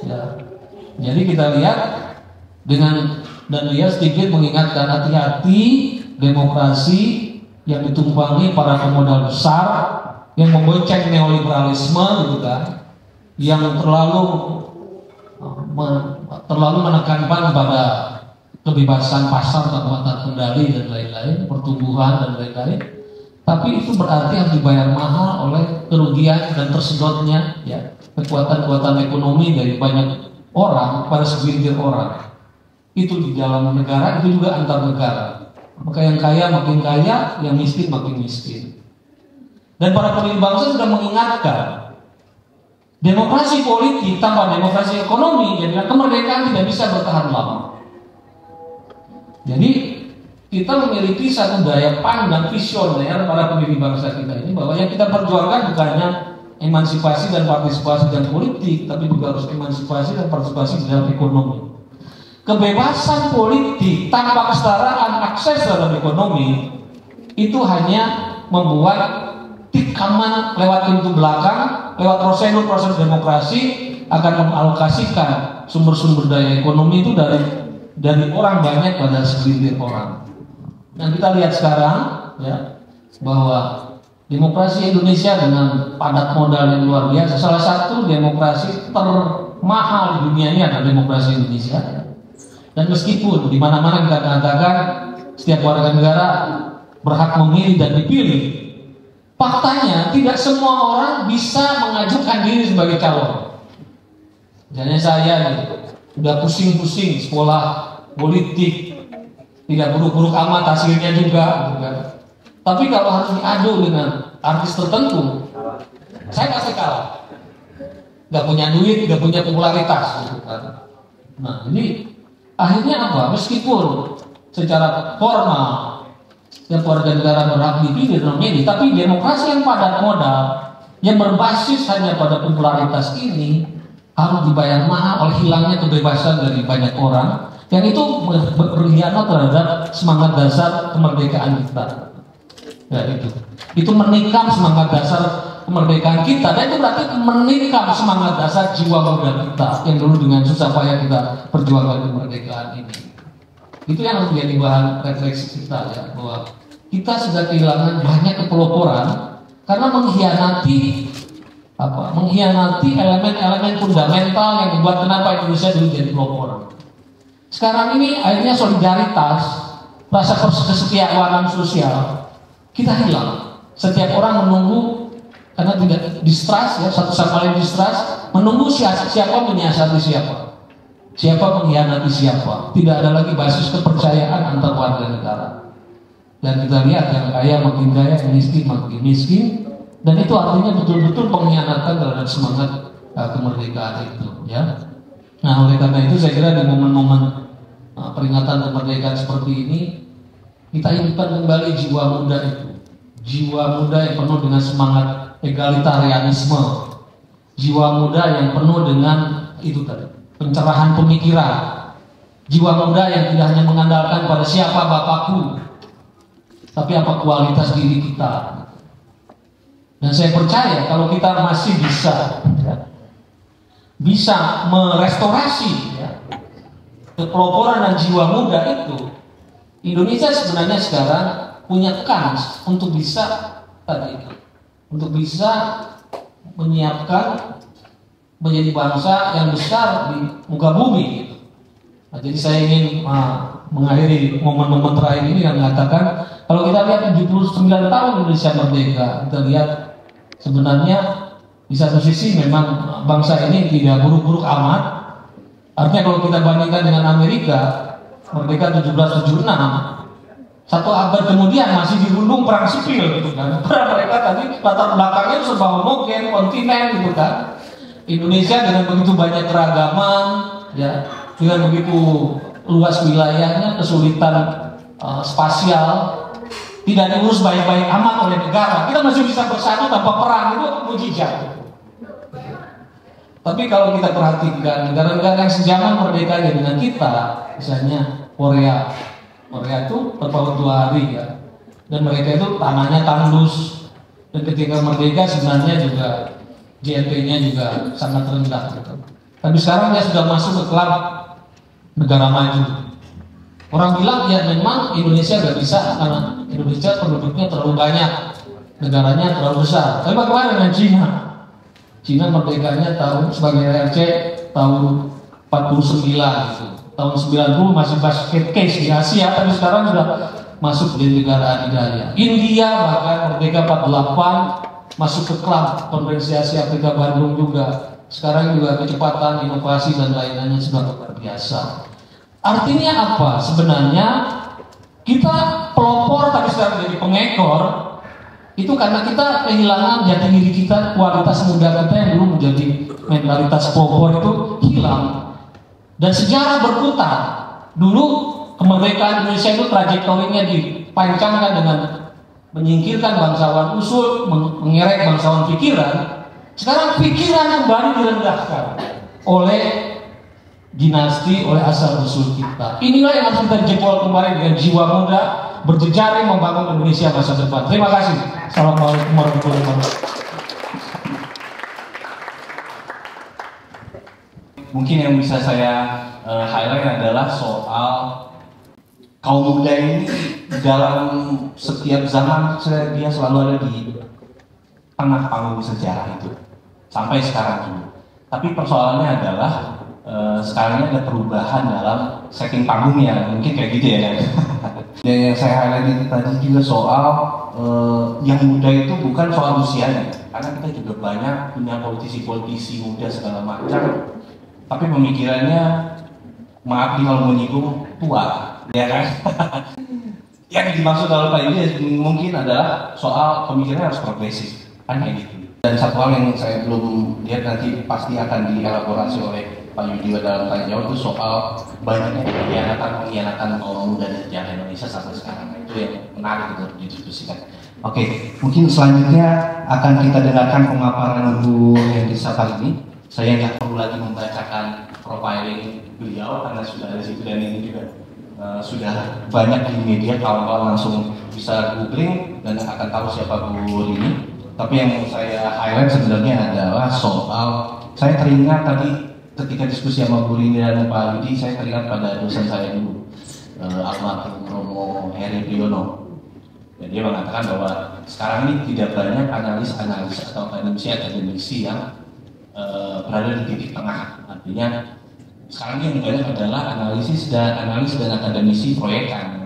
Speaker 3: Ya. Jadi kita lihat dan dia sedikit mengingatkan hati-hati demokrasi yang ditumpangi para pemodal besar yang membonceng neoliberalisme gitu kan, yang terlalu menekankan pada kebebasan pasar tanpa terkendali dan lain-lain, pertumbuhan dan lain-lain. Tapi itu berarti harus dibayar mahal oleh kerugian dan tersedotnya ya kekuatan-kekuatan ekonomi dari banyak orang pada segelintir orang. Itu di dalam negara, itu juga antar negara. Maka yang kaya makin kaya, yang miskin makin miskin. Dan para pemimpin bangsa sudah mengingatkan, demokrasi politik tanpa demokrasi ekonomi, jadi kemerdekaan tidak bisa bertahan lama. Jadi kita memiliki satu daya pandang visioner para pemimpin bangsa kita ini, bahwa yang kita perjuangkan bukannya emansipasi dan partisipasi dan politik, tapi juga harus emansipasi dan partisipasi dalam ekonomi. Kebebasan politik tanpa kesetaraan akses dalam ekonomi itu hanya membuat tikaman lewat pintu belakang, lewat prosedur demokrasi akan mengalokasikan sumber-sumber daya ekonomi itu dari orang banyak pada segelintir orang. Dan kita lihat sekarang ya bahwa demokrasi Indonesia dengan padat modal yang luar biasa, salah satu demokrasi termahal di dunia ini adalah demokrasi Indonesia. Dan meskipun di mana-mana kita katakan setiap warga negara berhak memilih dan dipilih, faktanya tidak semua orang bisa mengajukan diri sebagai calon. Misalnya saya udah pusing-pusing sekolah politik, tidak buruk-buruk amat hasilnya juga, tapi kalau harus diadu dengan artis tertentu, saya pasti kalah. Gak punya duit, gak punya popularitas. Nah ini akhirnya apa? Meskipun secara formal setiap warga negara berhak dipilih dan memilih, tapi demokrasi yang padat modal, yang berbasis hanya pada popularitas ini harus dibayar mahal oleh hilangnya kebebasan dari banyak orang, yang itu berkhianat terhadap semangat dasar kemerdekaan kita. Ya, itu menikam semangat dasar kemerdekaan kita, dan itu berarti menikam semangat dasar jiwa muda kita yang dulu dengan susah payah kita perjuangkan kemerdekaan ini. Itu yang harus menjadi bahan refleksi kita ya, bahwa kita sudah kehilangan banyak kepeloporan karena mengkhianati elemen-elemen fundamental yang membuat kenapa Indonesia dulu jadi pelopor. Sekarang ini akhirnya solidaritas, rasa kesetiakawanan sosial kita hilang. Setiap orang menunggu karena tidak distrust ya, satu sama lain distrust, menunggu siapa menyiasati siapa, siapa mengkhianati siapa. Tidak ada lagi basis kepercayaan antar warga negara. Dan kita lihat yang kaya makin kaya, yang miskin makin miskin, dan itu artinya betul-betul pengkhianatan terhadap semangat kemerdekaan itu ya. Nah oleh karena itu saya kira di momen-momen peringatan kemerdekaan seperti ini, kita hidupkan kembali jiwa muda itu, jiwa muda yang penuh dengan semangat egalitarianisme, jiwa muda yang penuh dengan itu tadi, pencerahan pemikiran, jiwa muda yang tidak hanya mengandalkan pada siapa bapakku, tapi apa kualitas diri kita. Dan saya percaya kalau kita masih bisa merestorasi kepeloporan dan jiwa muda itu, Indonesia sebenarnya sekarang punya kans untuk bisa menyiapkan menjadi bangsa yang besar di muka bumi gitu. Nah, jadi saya ingin mengakhiri momen-momen terakhir ini yang mengatakan kalau kita lihat 79 tahun Indonesia merdeka, kita lihat sebenarnya di satu sisi memang bangsa ini tidak buruk-buruk amat. Artinya kalau kita bandingkan dengan Amerika, merdeka 1776, 1 abad kemudian masih dirundung perang sipil gitu kan. Perang mereka tadi latar belakangnya serba homogen, kontinen gitu kan. Indonesia dengan begitu banyak keragaman, ya, dengan begitu luas wilayahnya, kesulitan spasial, tidak diurus baik-baik amat oleh negara. Kita masih bisa bersatu tanpa perang, itu mujizat. Tapi kalau kita perhatikan negara-negara yang sejaman merdekanya dengan kita, misalnya Korea itu berpaut 2 hari ya, dan mereka itu tanahnya tandus, dan ketika merdeka sebenarnya juga GNP-nya juga sangat rendah gitu. Tapi sekarang dia sudah masuk ke klub negara maju. Orang bilang ya memang Indonesia nggak bisa karena Indonesia penduduknya terlalu banyak, negaranya terlalu besar. Tapi bagaimana dengan Cina? Cina merdekanya sebagai RRC tahun 49 gitu. Tahun 90 masih basket case di Asia, tapi sekarang sudah masuk di negara adidaya. India bahkan merdeka 48 masuk ke klub Konferensi Asia Afrika Bandung juga. Sekarang juga kecepatan, inovasi dan lain-lainnya sudah luar biasa. Artinya apa? Sebenarnya kita pelopor tapi sekarang jadi pengekor. Itu karena kita kehilangan jati diri kita, kualitas muda kita yang dulu menjadi mentalitas pelopor itu hilang. Dan sejarah berputar. Dulu kemerdekaan Indonesia itu trajektorinya dipancangkan dengan menyingkirkan bangsawan usul, mengerek bangsawan pikiran. Sekarang pikiran kembali direndahkan oleh dinasti, oleh asal usul kita. Inilah yang harus kita jebol kembali dengan jiwa muda, berjejaring membangun Indonesia masa depan. Terima kasih. Assalamualaikum warahmatullahi wabarakatuh.
Speaker 5: Mungkin yang bisa saya highlight adalah soal kaum muda ini dalam setiap zaman dia selalu ada di tengah panggung sejarah itu sampai sekarang juga. Tapi persoalannya adalah sekarang ini ada perubahan dalam setting panggungnya, mungkin kayak gitu ya kan. Yang saya highlight itu tadi juga soal yang muda itu bukan soal usianya, karena kita juga banyak punya politisi-politisi muda segala macam, tapi pemikirannya maaf nih kalau menyinggung tua, ya kan? Yang dimaksud oleh Pak ini mungkin adalah soal pemikirannya harus progresif, kan kayak gitu. Dan satu hal yang saya belum lihat nanti pasti akan dielaborasi oleh Pak Yudi dalam tanya jawab itu soal banyaknya pengkhianatan kaum muda di sejarah Indonesia sampai sekarang. Itu yang menarik untuk didiskusikan. Oke, mungkin selanjutnya akan kita dengarkan pemaparan Bu Hendy Sapar ini. Saya nggak perlu lagi membacakan profiling beliau karena sudah ada situ, dan ini juga sudah banyak di media, kawan-kawan langsung bisa googling dan akan tahu siapa Bu ini. Tapi yang mau saya highlight sebenarnya adalah soal, saya teringat tadi ketika diskusi sama Bu Rini dan Pak Yudi, saya teringat pada dosen saya dulu, almarhum Romo Heri Priyono. Dan dia mengatakan bahwa sekarang ini tidak banyak analis atau akademisi yang berada di titik tengah. Artinya sekarang ini yang banyak adalah analis dan akademisi proyekan.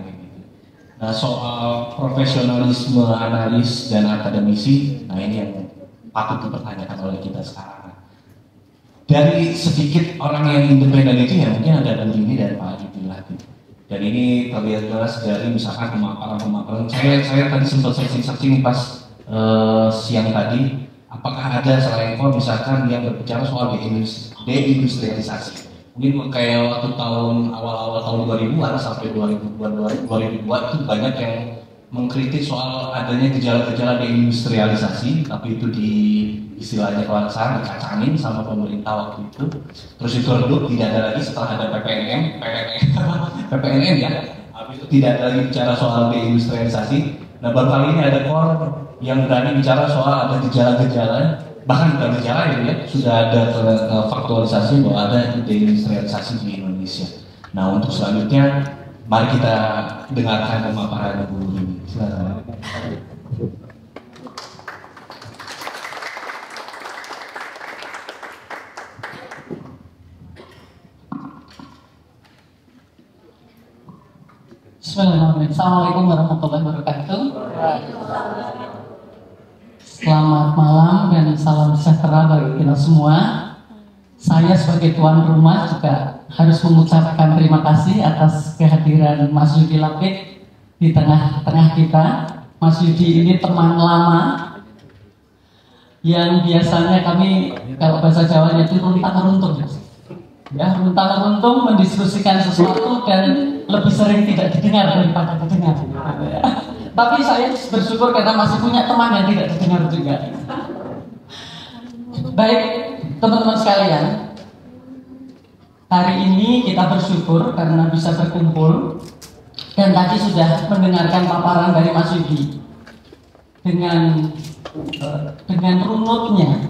Speaker 5: Nah, soal profesionalisme analis dan akademisi, nah ini yang patut dipertanyakan oleh kita sekarang. Dari sedikit orang yang independen itu ya mungkin ada Bu Rini dan Pak Yudi lagi. Dan ini terlihat jelas dari misalkan pemaparan. Saya tadi sempat searching pas siang tadi, apakah ada selain misalkan yang berbicara soal deindustrialisasi. Mungkin kayak waktu awal-awal tahun 2000-an sampai 2002 itu banyak yang mengkritik soal adanya gejala-gejala deindustrialisasi, tapi itu istilahnya kalau saya dikacangin sama pemerintah waktu itu. Terus itu redup, tidak ada lagi setelah ada PPNM ya. Habis itu tidak ada lagi bicara soal deindustrialisasi. Nah, baru kali ini ada yang berani bicara soal ada gejala-gejala, bahkan bukan gejala ya, sudah ada faktualisasi bahwa ada deindustrialisasi di Indonesia. Nah, untuk selanjutnya mari kita dengarkan pemaparan Bu Rini. Silakan.
Speaker 1: Bismillahirrahmanirrahim. Assalamualaikum warahmatullahi wabarakatuh. Selamat malam dan salam sejahtera bagi kita semua. Saya sebagai tuan rumah juga harus mengucapkan terima kasih atas kehadiran Mas Yudi Latif di tengah-tengah kita. Mas Yudi ini teman lama yang biasanya kami kalau bahasa Jawanya itu runtang-runtung, ya, runtang-runtung mendiskusikan sesuatu dan lebih sering tidak didengar daripada didengar. Tapi saya bersyukur karena masih punya teman yang tidak didengar juga. Baik, teman-teman sekalian, hari ini kita bersyukur karena bisa berkumpul. Dan tadi sudah mendengarkan paparan dari Mas Yudi dengan runutnya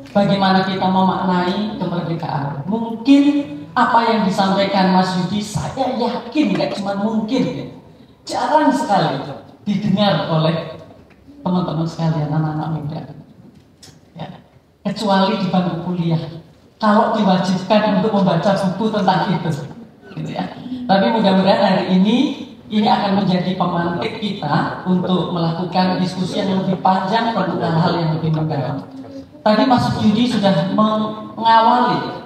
Speaker 1: bagaimana kita memaknai kemerdekaan. Mungkin apa yang disampaikan Mas Yudi, saya yakin nggak cuma mungkin, jarang sekali didengar oleh teman-teman sekalian, anak-anak muda. Ya, kecuali di bangku kuliah, kalau diwajibkan untuk membaca buku tentang itu, gitu ya. Tapi mudah-mudahan hari ini akan menjadi pemantik kita untuk melakukan diskusi yang lebih panjang tentang hal-hal yang lebih mendalam. Tadi Mas Yudi sudah mengawali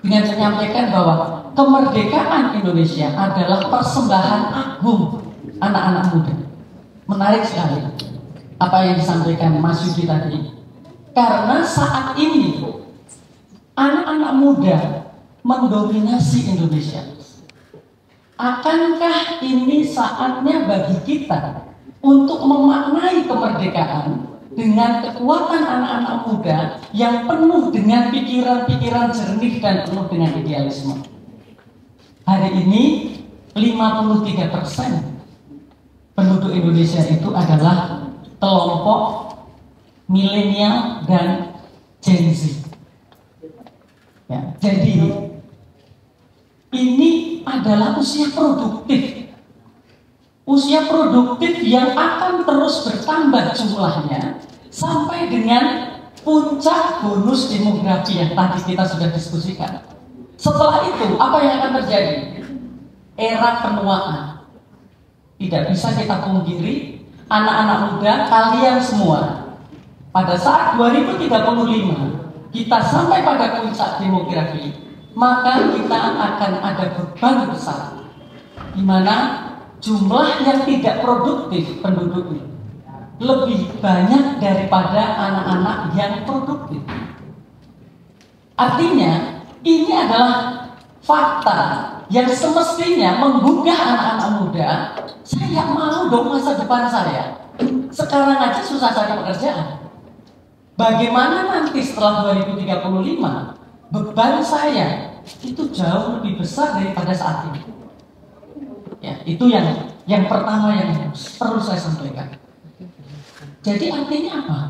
Speaker 1: dengan menyampaikan bahwa kemerdekaan Indonesia adalah persembahan agung anak-anak muda. Menarik sekali apa yang disampaikan Mas Yudi tadi. Karena saat ini anak-anak muda mendominasi Indonesia. Akankah ini saatnya bagi kita untuk memaknai kemerdekaan dengan kekuatan anak-anak muda yang penuh dengan pikiran-pikiran jernih dan penuh dengan idealisme? Hari ini 53% penduduk Indonesia itu adalah kelompok milenial dan Gen Z. Ya, jadi ini adalah usia produktif. Usia produktif yang akan terus bertambah jumlahnya sampai dengan puncak bonus demografi yang tadi kita sudah diskusikan. Setelah itu, apa yang akan terjadi? Era penuaan. Tidak bisa kita pungkiri, anak-anak muda, kalian semua, pada saat 2035, kita sampai pada puncak demografi, maka kita akan ada beban besar di mana jumlah yang tidak produktif penduduknya lebih banyak daripada anak-anak yang produktif. Artinya ini adalah fakta yang semestinya menggugah anak-anak muda. Saya mau dong masa depan saya. Sekarang aja susah cari pekerjaan. Bagaimana nanti setelah 2035? Beban saya itu jauh lebih besar daripada saat ini. Ya, itu yang pertama yang perlu saya sampaikan. Jadi artinya apa?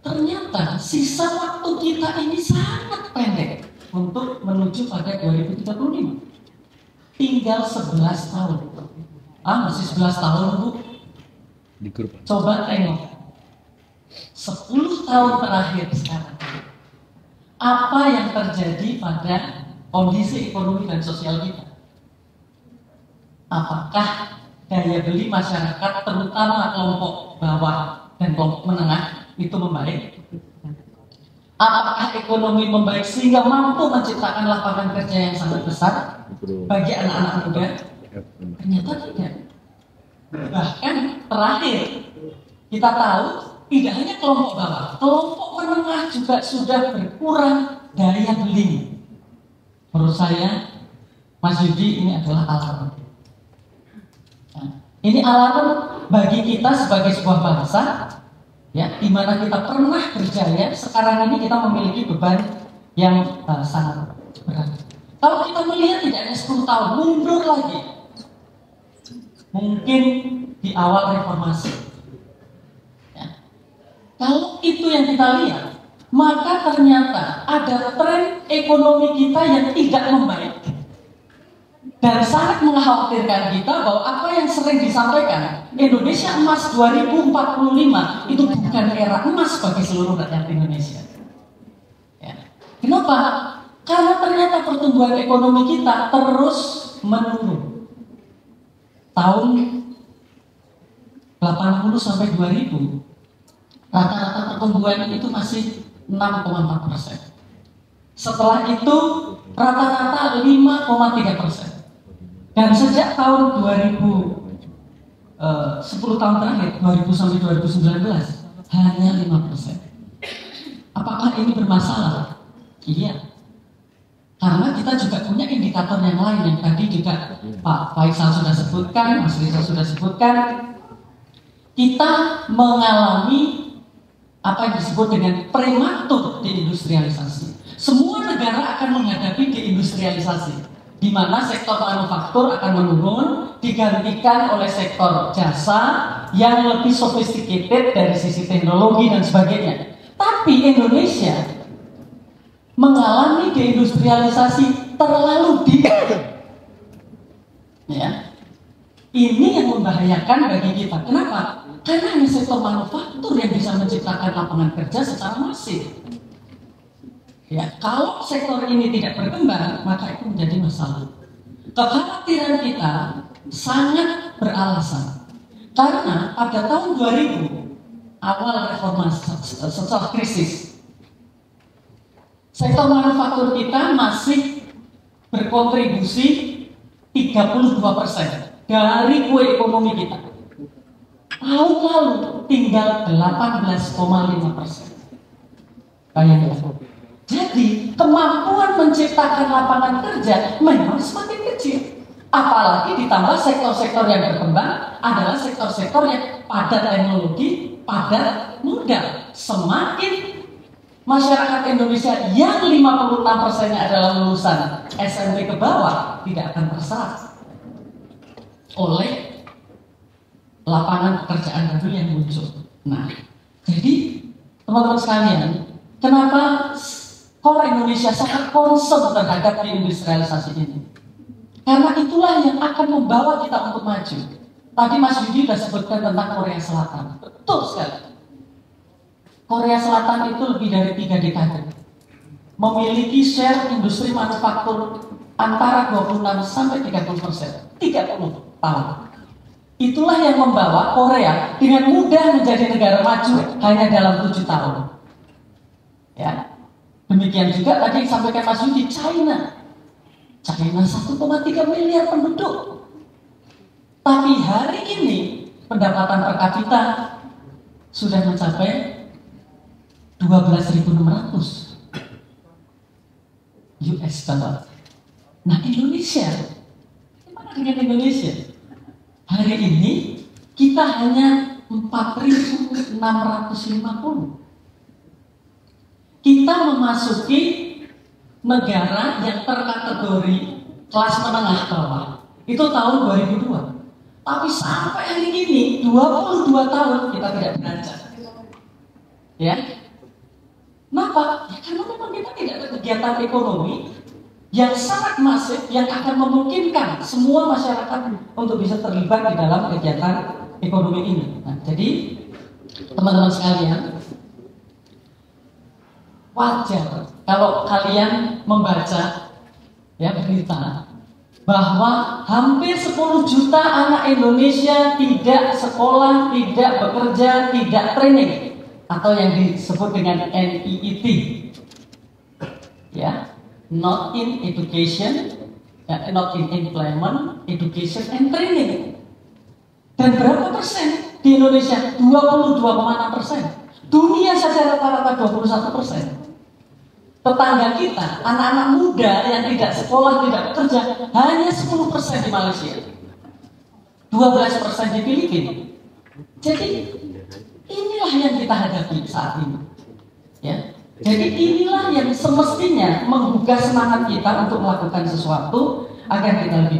Speaker 1: Ternyata sisa waktu kita ini sangat pendek untuk menuju pada 2035. Tinggal 11 tahun. Masih 11 tahun, Bu. Coba tengok 10 tahun terakhir sekarang. Apa yang terjadi pada kondisi ekonomi dan sosial kita? Apakah daya beli masyarakat, terutama kelompok bawah dan kelompok menengah, itu membaik? Apakah ekonomi membaik sehingga mampu menciptakan lapangan kerja yang sangat besar bagi anak-anak muda? Ternyata tidak. Bahkan terakhir kita tahu tidak hanya kelompok bawah, kelompok menengah juga sudah berkurang daya beli. Menurut saya, Mas Yudi, ini adalah alarm. Nah, ini alarm bagi kita sebagai sebuah bangsa, ya, di mana kita pernah berjaya. Sekarang ini kita memiliki beban yang sangat berat. Kalau kita melihat tidak hanya 10 tahun, mundur lagi, mungkin di awal reformasi. Kalau itu yang kita lihat, maka ternyata ada tren ekonomi kita yang tidak membaik. Dan sangat mengkhawatirkan kita bahwa apa yang sering disampaikan, Indonesia emas 2045 itu bukan era emas bagi seluruh rakyat Indonesia. Ya. Kenapa? Karena ternyata pertumbuhan ekonomi kita terus menurun. Tahun 80 sampai 2000, rata-rata pertumbuhan itu masih 6,4%. Setelah itu rata-rata 5,3%. Dan sejak tahun 2000 10 tahun terakhir 2000 sampai 2019 hanya 5%. Apakah ini bermasalah? Iya. Karena kita juga punya indikator yang lain yang tadi juga Pak Faisal sudah sebutkan, Mas Riza sudah sebutkan. Kita mengalami apa yang disebut dengan prematur deindustrialisasi. Semua negara akan menghadapi deindustrialisasi, di mana sektor manufaktur akan menurun, digantikan oleh sektor jasa yang lebih sophisticated dari sisi teknologi dan sebagainya. Tapi Indonesia mengalami deindustrialisasi terlalu dini. Ya. Ini yang membahayakan bagi kita. Kenapa? Karena hanya sektor manufaktur yang bisa menciptakan lapangan kerja secara masif. Ya, kalau sektor ini tidak berkembang, maka itu menjadi masalah. Kekhawatiran kita sangat beralasan. Karena pada tahun 2000, awal reformasi setelah krisis, sektor manufaktur kita masih berkontribusi 32% dari kue ekonomi kita. Tahun lalu tinggal 18,5%. Bayangkan. Jadi kemampuan menciptakan lapangan kerja memang semakin kecil. Apalagi ditambah sektor-sektor yang berkembang adalah sektor-sektor yang padat teknologi, padat modal. Semakin masyarakat Indonesia yang 56%-nya adalah lulusan SMP ke bawah tidak akan terserap oleh lapangan pekerjaan baru yang muncul. Nah, jadi teman-teman sekalian, kenapa Core Indonesia sangat concern terhadap industrialisasi ini? Karena itulah yang akan membawa kita untuk maju. Tadi Mas Yudi sudah sebutkan tentang Korea Selatan. Betul sekali. Korea Selatan itu lebih dari 3 dekade. Memiliki share industri manufaktur antara 26 sampai 30%. 30 tahun. Itulah yang membawa Korea dengan mudah menjadi negara maju hanya dalam 7 tahun. Ya. Demikian juga tadi yang disampaikan Mas Yudi, China 1,3 miliar penduduk. Tapi hari ini pendapatan per kapita sudah mencapai 12.600 US dollar. Nah, Indonesia, gimana dengan Indonesia? Hari ini kita hanya 4.650. Kita memasuki negara yang terkategori kelas menengah bawah. Itu tahun 2002. Tapi sampai hari ini 22 tahun kita tidak beranjak. Ya. Kenapa? Ya, karena memang kita tidak ada kegiatan ekonomi yang sangat masif yang akan memungkinkan semua masyarakat untuk bisa terlibat di dalam kegiatan ekonomi ini. Nah, jadi teman-teman sekalian, wajar kalau kalian membaca ya berita bahwa hampir 10 juta anak Indonesia tidak sekolah, tidak bekerja, tidak training atau yang disebut dengan NEET. Ya. Not in education, not in employment, education and training. Dan berapa persen di Indonesia? 22,6%. Dunia saja rata-rata 21%. Tetangga kita, anak-anak muda yang tidak sekolah, tidak bekerja, hanya 10% di Malaysia, 12% di Filipina. Jadi inilah yang kita hadapi saat ini. Ya. Jadi inilah yang semestinya menggugah semangat kita untuk melakukan sesuatu agar kita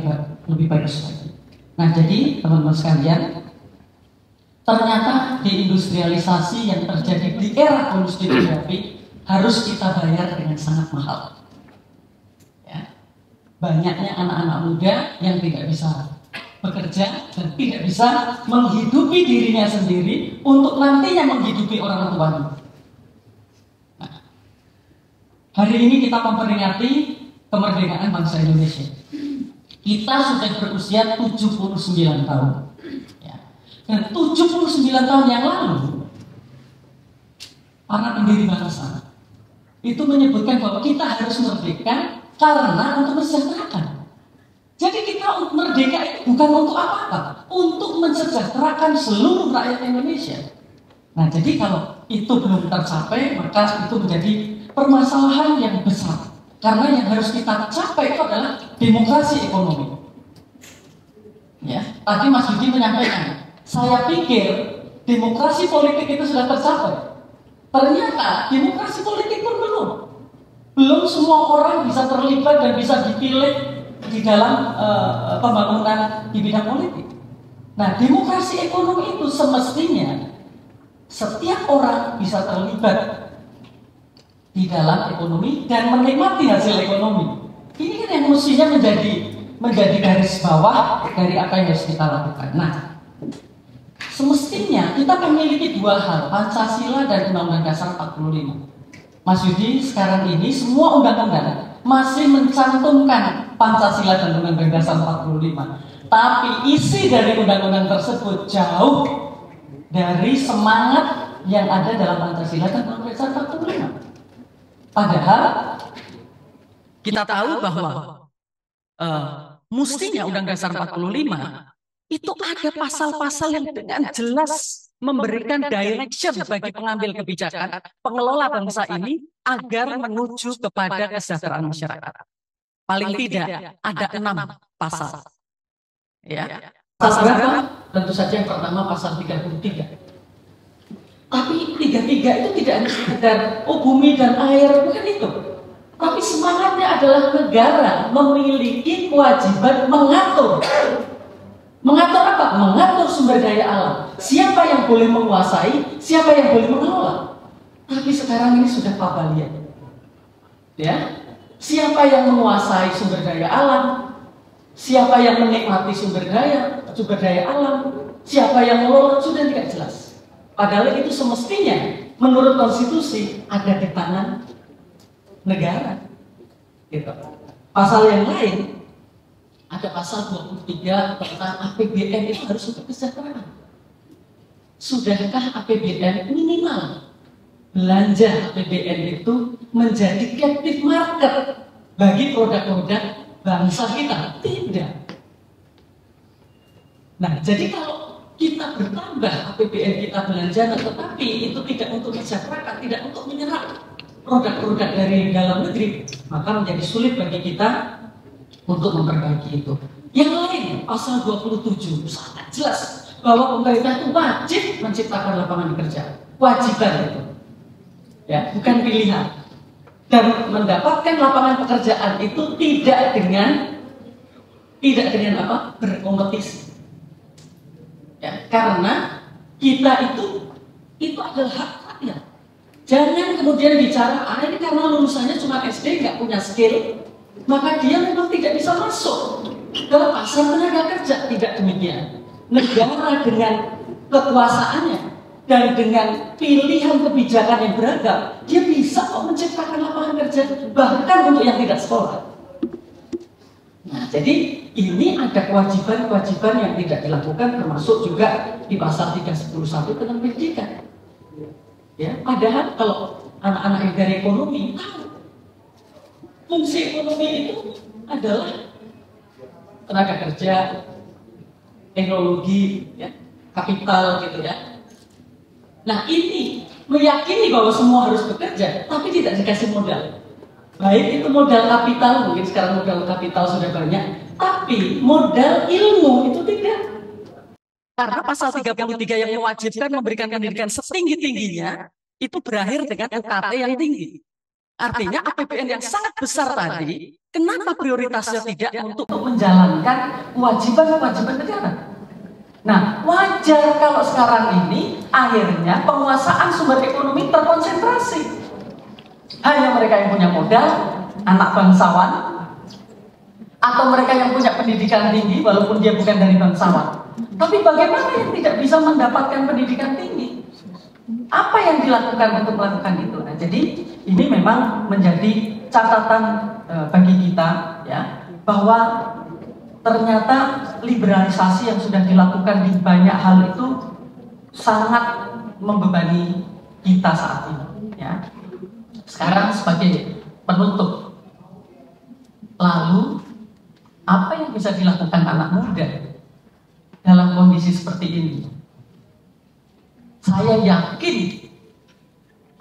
Speaker 1: lebih bagus lagi. Nah, jadi teman-teman sekalian, ternyata deindustrialisasi yang terjadi di era bonus demografi harus kita bayar dengan sangat mahal. Ya. Banyaknya anak-anak muda yang tidak bisa bekerja dan tidak bisa menghidupi dirinya sendiri untuk nantinya menghidupi orang tuanya. Hari ini kita memperingati kemerdekaan bangsa Indonesia. Kita sudah berusia 79 tahun. Ya. Dan 79 tahun yang lalu, para pendiri bangsa itu menyebutkan bahwa kita harus merdeka karena untuk mensejahterakan. Jadi kita merdeka itu bukan untuk apa-apa, untuk mensejahterakan seluruh rakyat Indonesia. Nah, jadi kalau itu belum tercapai, maka itu menjadi permasalahan yang besar. Karena yang harus kita capai itu adalah demokrasi ekonomi. Ya, tadi Mas Yudi menyampaikan, saya pikir demokrasi politik itu sudah tercapai. Ternyata demokrasi politik pun belum. Belum semua orang bisa terlibat dan bisa dipilih di dalam pembangunan di bidang politik. Nah, demokrasi ekonomi itu semestinya setiap orang bisa terlibat di dalam ekonomi dan menikmati hasil ekonomi. Ini kan yang mestinya menjadi garis bawah dari apa yang harus kita lakukan. Nah, semestinya kita memiliki dua hal, Pancasila dan Undang-Undang Dasar 45. Mas Yudi, sekarang ini semua undang-undang masih mencantumkan Pancasila dan Undang-Undang Dasar 45. Tapi isi dari undang-undang tersebut jauh dari semangat yang ada dalam Pancasila dan Undang-Undang Dasar 45. Padahal kita tahu bahwa mestinya Undang-Undang Dasar 45 itu ada pasal-pasal yang dengan jelas memberikan direction bagi pengambil kebijakan, pengelola bangsa ini agar menuju kepada kesejahteraan masyarakat. Paling tidak ada 6 pasal. Ya. Pasal berapa? Tentu saja yang pertama pasal 33. Tapi 33 itu tidak hanya sekedar bumi dan air, bukan itu. Tapi semangatnya adalah negara memiliki kewajiban mengatur. Mengatur apa? Mengatur sumber daya alam. Siapa yang boleh menguasai, siapa yang boleh mengelola. Tapi sekarang ini sudah pabalia. Ya, siapa yang menguasai sumber daya alam, siapa yang menikmati sumber daya alam, siapa yang mengelola sudah tidak jelas. Padahal itu semestinya menurut konstitusi ada di tangan negara. Gitu. Pasal yang lain ada pasal 23 tentang APBN itu harus untuk kesejahteraan. Sudahkah APBN minimal belanja APBN itu menjadi captive market bagi produk-produk bangsa kita? Tidak. Nah, jadi kalau kita bertambah APBN kita belanja, tetapi itu tidak untuk masyarakat, tidak untuk menyerap produk-produk dari dalam negeri, maka menjadi sulit bagi kita untuk memperbaiki itu. Yang lain, pasal 27 sangat jelas bahwa pemerintah itu wajib menciptakan lapangan kerja, wajiban itu, ya, bukan pilihan. Dan mendapatkan lapangan pekerjaan itu tidak dengan apa? Berkompetisi. Ya, karena kita itu adalah hak rakyat. Jangan kemudian bicara, ini karena lulusannya cuma SD, nggak punya skill, maka dia memang tidak bisa masuk ke pasar tenaga kerja. Tidak demikian. Negara dengan kekuasaannya dan dengan pilihan kebijakan yang beragam, dia bisa menciptakan lapangan kerja bahkan untuk yang tidak sekolah. Nah, jadi ini ada kewajiban-kewajiban yang tidak dilakukan, termasuk juga di pasal 311 tentang pendidikan. Ya, padahal kalau anak-anak yang dari ekonomi tahu fungsi ekonomi itu adalah tenaga kerja, teknologi, ya, kapital, gitu ya. Nah, ini meyakini bahwa semua harus bekerja, tapi tidak dikasih modal. Baik itu modal kapital, mungkin sekarang modal kapital sudah banyak, tapi modal ilmu itu tidak. Karena pasal 33 yang mewajibkan memberikan pendidikan setinggi-tingginya itu berakhir dengan UKT yang tinggi. Artinya APBN yang sangat besar tadi, kenapa prioritasnya tidak untuk menjalankan kewajiban-kewajiban negara? Nah, wajar kalau sekarang ini akhirnya penguasaan sumber ekonomi terkonsentrasi. Hanya mereka yang punya modal, anak bangsawan, atau mereka yang punya pendidikan tinggi walaupun dia bukan dari bangsawan. Tapi bagaimana yang tidak bisa mendapatkan pendidikan tinggi? Apa yang dilakukan untuk melakukan itu? Nah, jadi ini memang menjadi catatan bagi kita, ya, bahwa ternyata liberalisasi yang sudah dilakukan di banyak hal itu sangat membebani kita saat ini. Ya. Sekarang sebagai penutup, lalu Apa yang bisa dilakukan anak muda dalam kondisi seperti ini? Saya yakin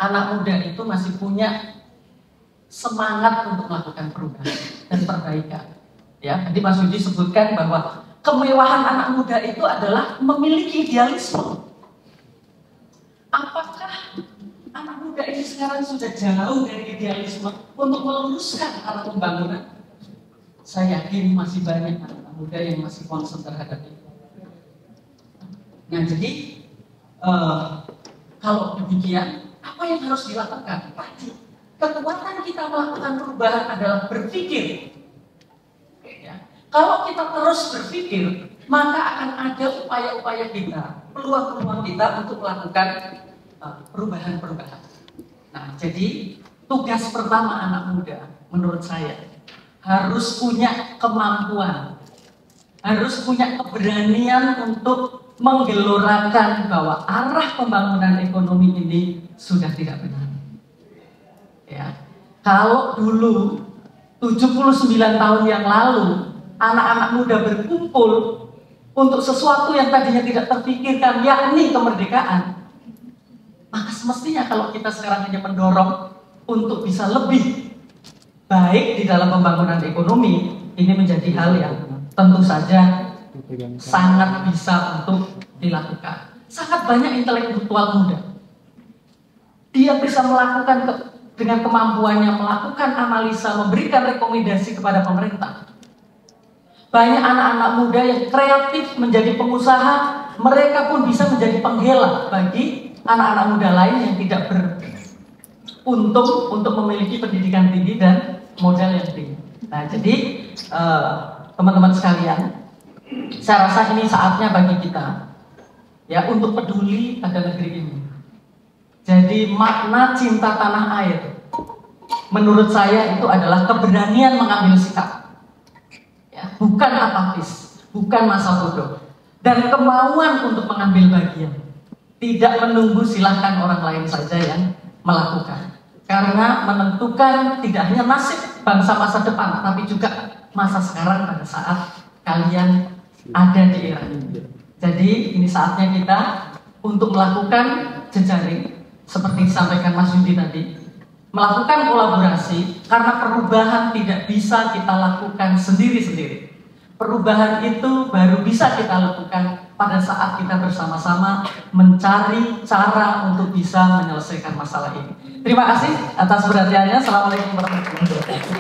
Speaker 1: anak muda itu masih punya semangat untuk melakukan perubahan dan perbaikan. Ya, tadi Mas Yudi sebutkan bahwa kemewahan anak muda itu adalah memiliki idealisme. Apakah anak muda ini sekarang sudah jauh dari idealisme untuk meluruskan arah pembangunan? Saya yakin masih banyak anak muda yang masih concern terhadap itu. Nah, jadi kalau demikian, apa yang harus dilakukan? Tadi, kekuatan kita melakukan perubahan adalah berpikir. Ya. Kalau kita terus berpikir, maka akan ada upaya-upaya kita, peluang-peluang kita untuk melakukan perubahan-perubahan. Nah, jadi tugas pertama anak muda, menurut saya, harus punya kemampuan, harus punya keberanian untuk menggelorakan bahwa arah pembangunan ekonomi ini sudah tidak benar. Ya. Kalau dulu 79 tahun yang lalu anak-anak muda berkumpul untuk sesuatu yang tadinya tidak terpikirkan, yakni kemerdekaan, maka semestinya kalau kita sekarang hanya mendorong untuk bisa lebih baik di dalam pembangunan ekonomi, ini menjadi hal yang tentu saja sangat bisa untuk dilakukan. Sangat banyak intelektual muda. Dia bisa melakukan dengan kemampuannya melakukan analisa, memberikan rekomendasi kepada pemerintah. Banyak anak-anak muda yang kreatif menjadi pengusaha, mereka pun bisa menjadi penghela bagi anak-anak muda lain yang tidak beruntung untuk memiliki pendidikan tinggi dan modal yang tinggi. Nah, jadi teman-teman sekalian, saya rasa ini saatnya bagi kita ya untuk peduli pada negeri ini. Jadi makna cinta tanah air, menurut saya itu adalah keberanian mengambil sikap, ya, bukan apatis, bukan masa bodoh, dan kemauan untuk mengambil bagian. Tidak menunggu silahkan orang lain saja yang melakukan. Karena menentukan tidak hanya nasib bangsa masa depan, tapi juga masa sekarang pada saat kalian ada di era ini. Jadi ini saatnya kita untuk melakukan jejaring, seperti disampaikan Mas Yudi tadi, melakukan kolaborasi, karena perubahan tidak bisa kita lakukan sendiri-sendiri. Perubahan itu baru bisa kita lakukan pada saat kita bersama-sama mencari cara untuk bisa menyelesaikan masalah ini. Terima kasih atas perhatiannya. Assalamualaikum warahmatullahi wabarakatuh.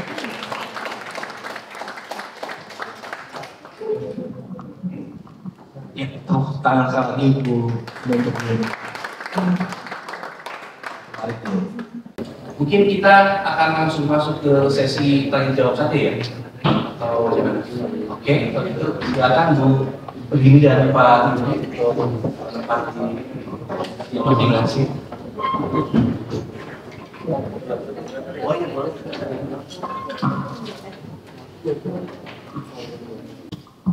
Speaker 5: Ya, tepuk tangan sama Ibu. Mungkin kita akan langsung masuk ke sesi tanya jawab saja ya. Atau gimana? Oke, kalau itu silakan Bu. Begini dari Pak Ibu. Terima kasih.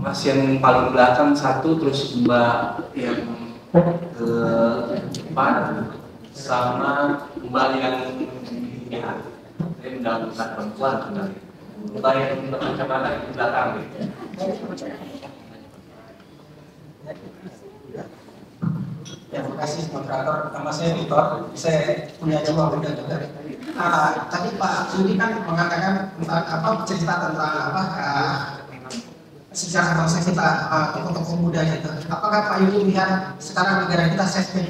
Speaker 5: Mas yang paling belakang satu, terus Mbak yang ke depan, sama Mbak yang ya, saya mendapatkan perempuan sebenarnya. Mbak yang berkacamata di belakang.
Speaker 6: Ya, terima kasih moderator. Nama saya Victor. Saya punya jiwa muda juga. Tadi Pak Yudi kan mengatakan tentang cerita tentang sejarah bangsa kita, tokoh-tokoh muda gitu. Apakah Pak Yudi lihat sekarang negara kita setback?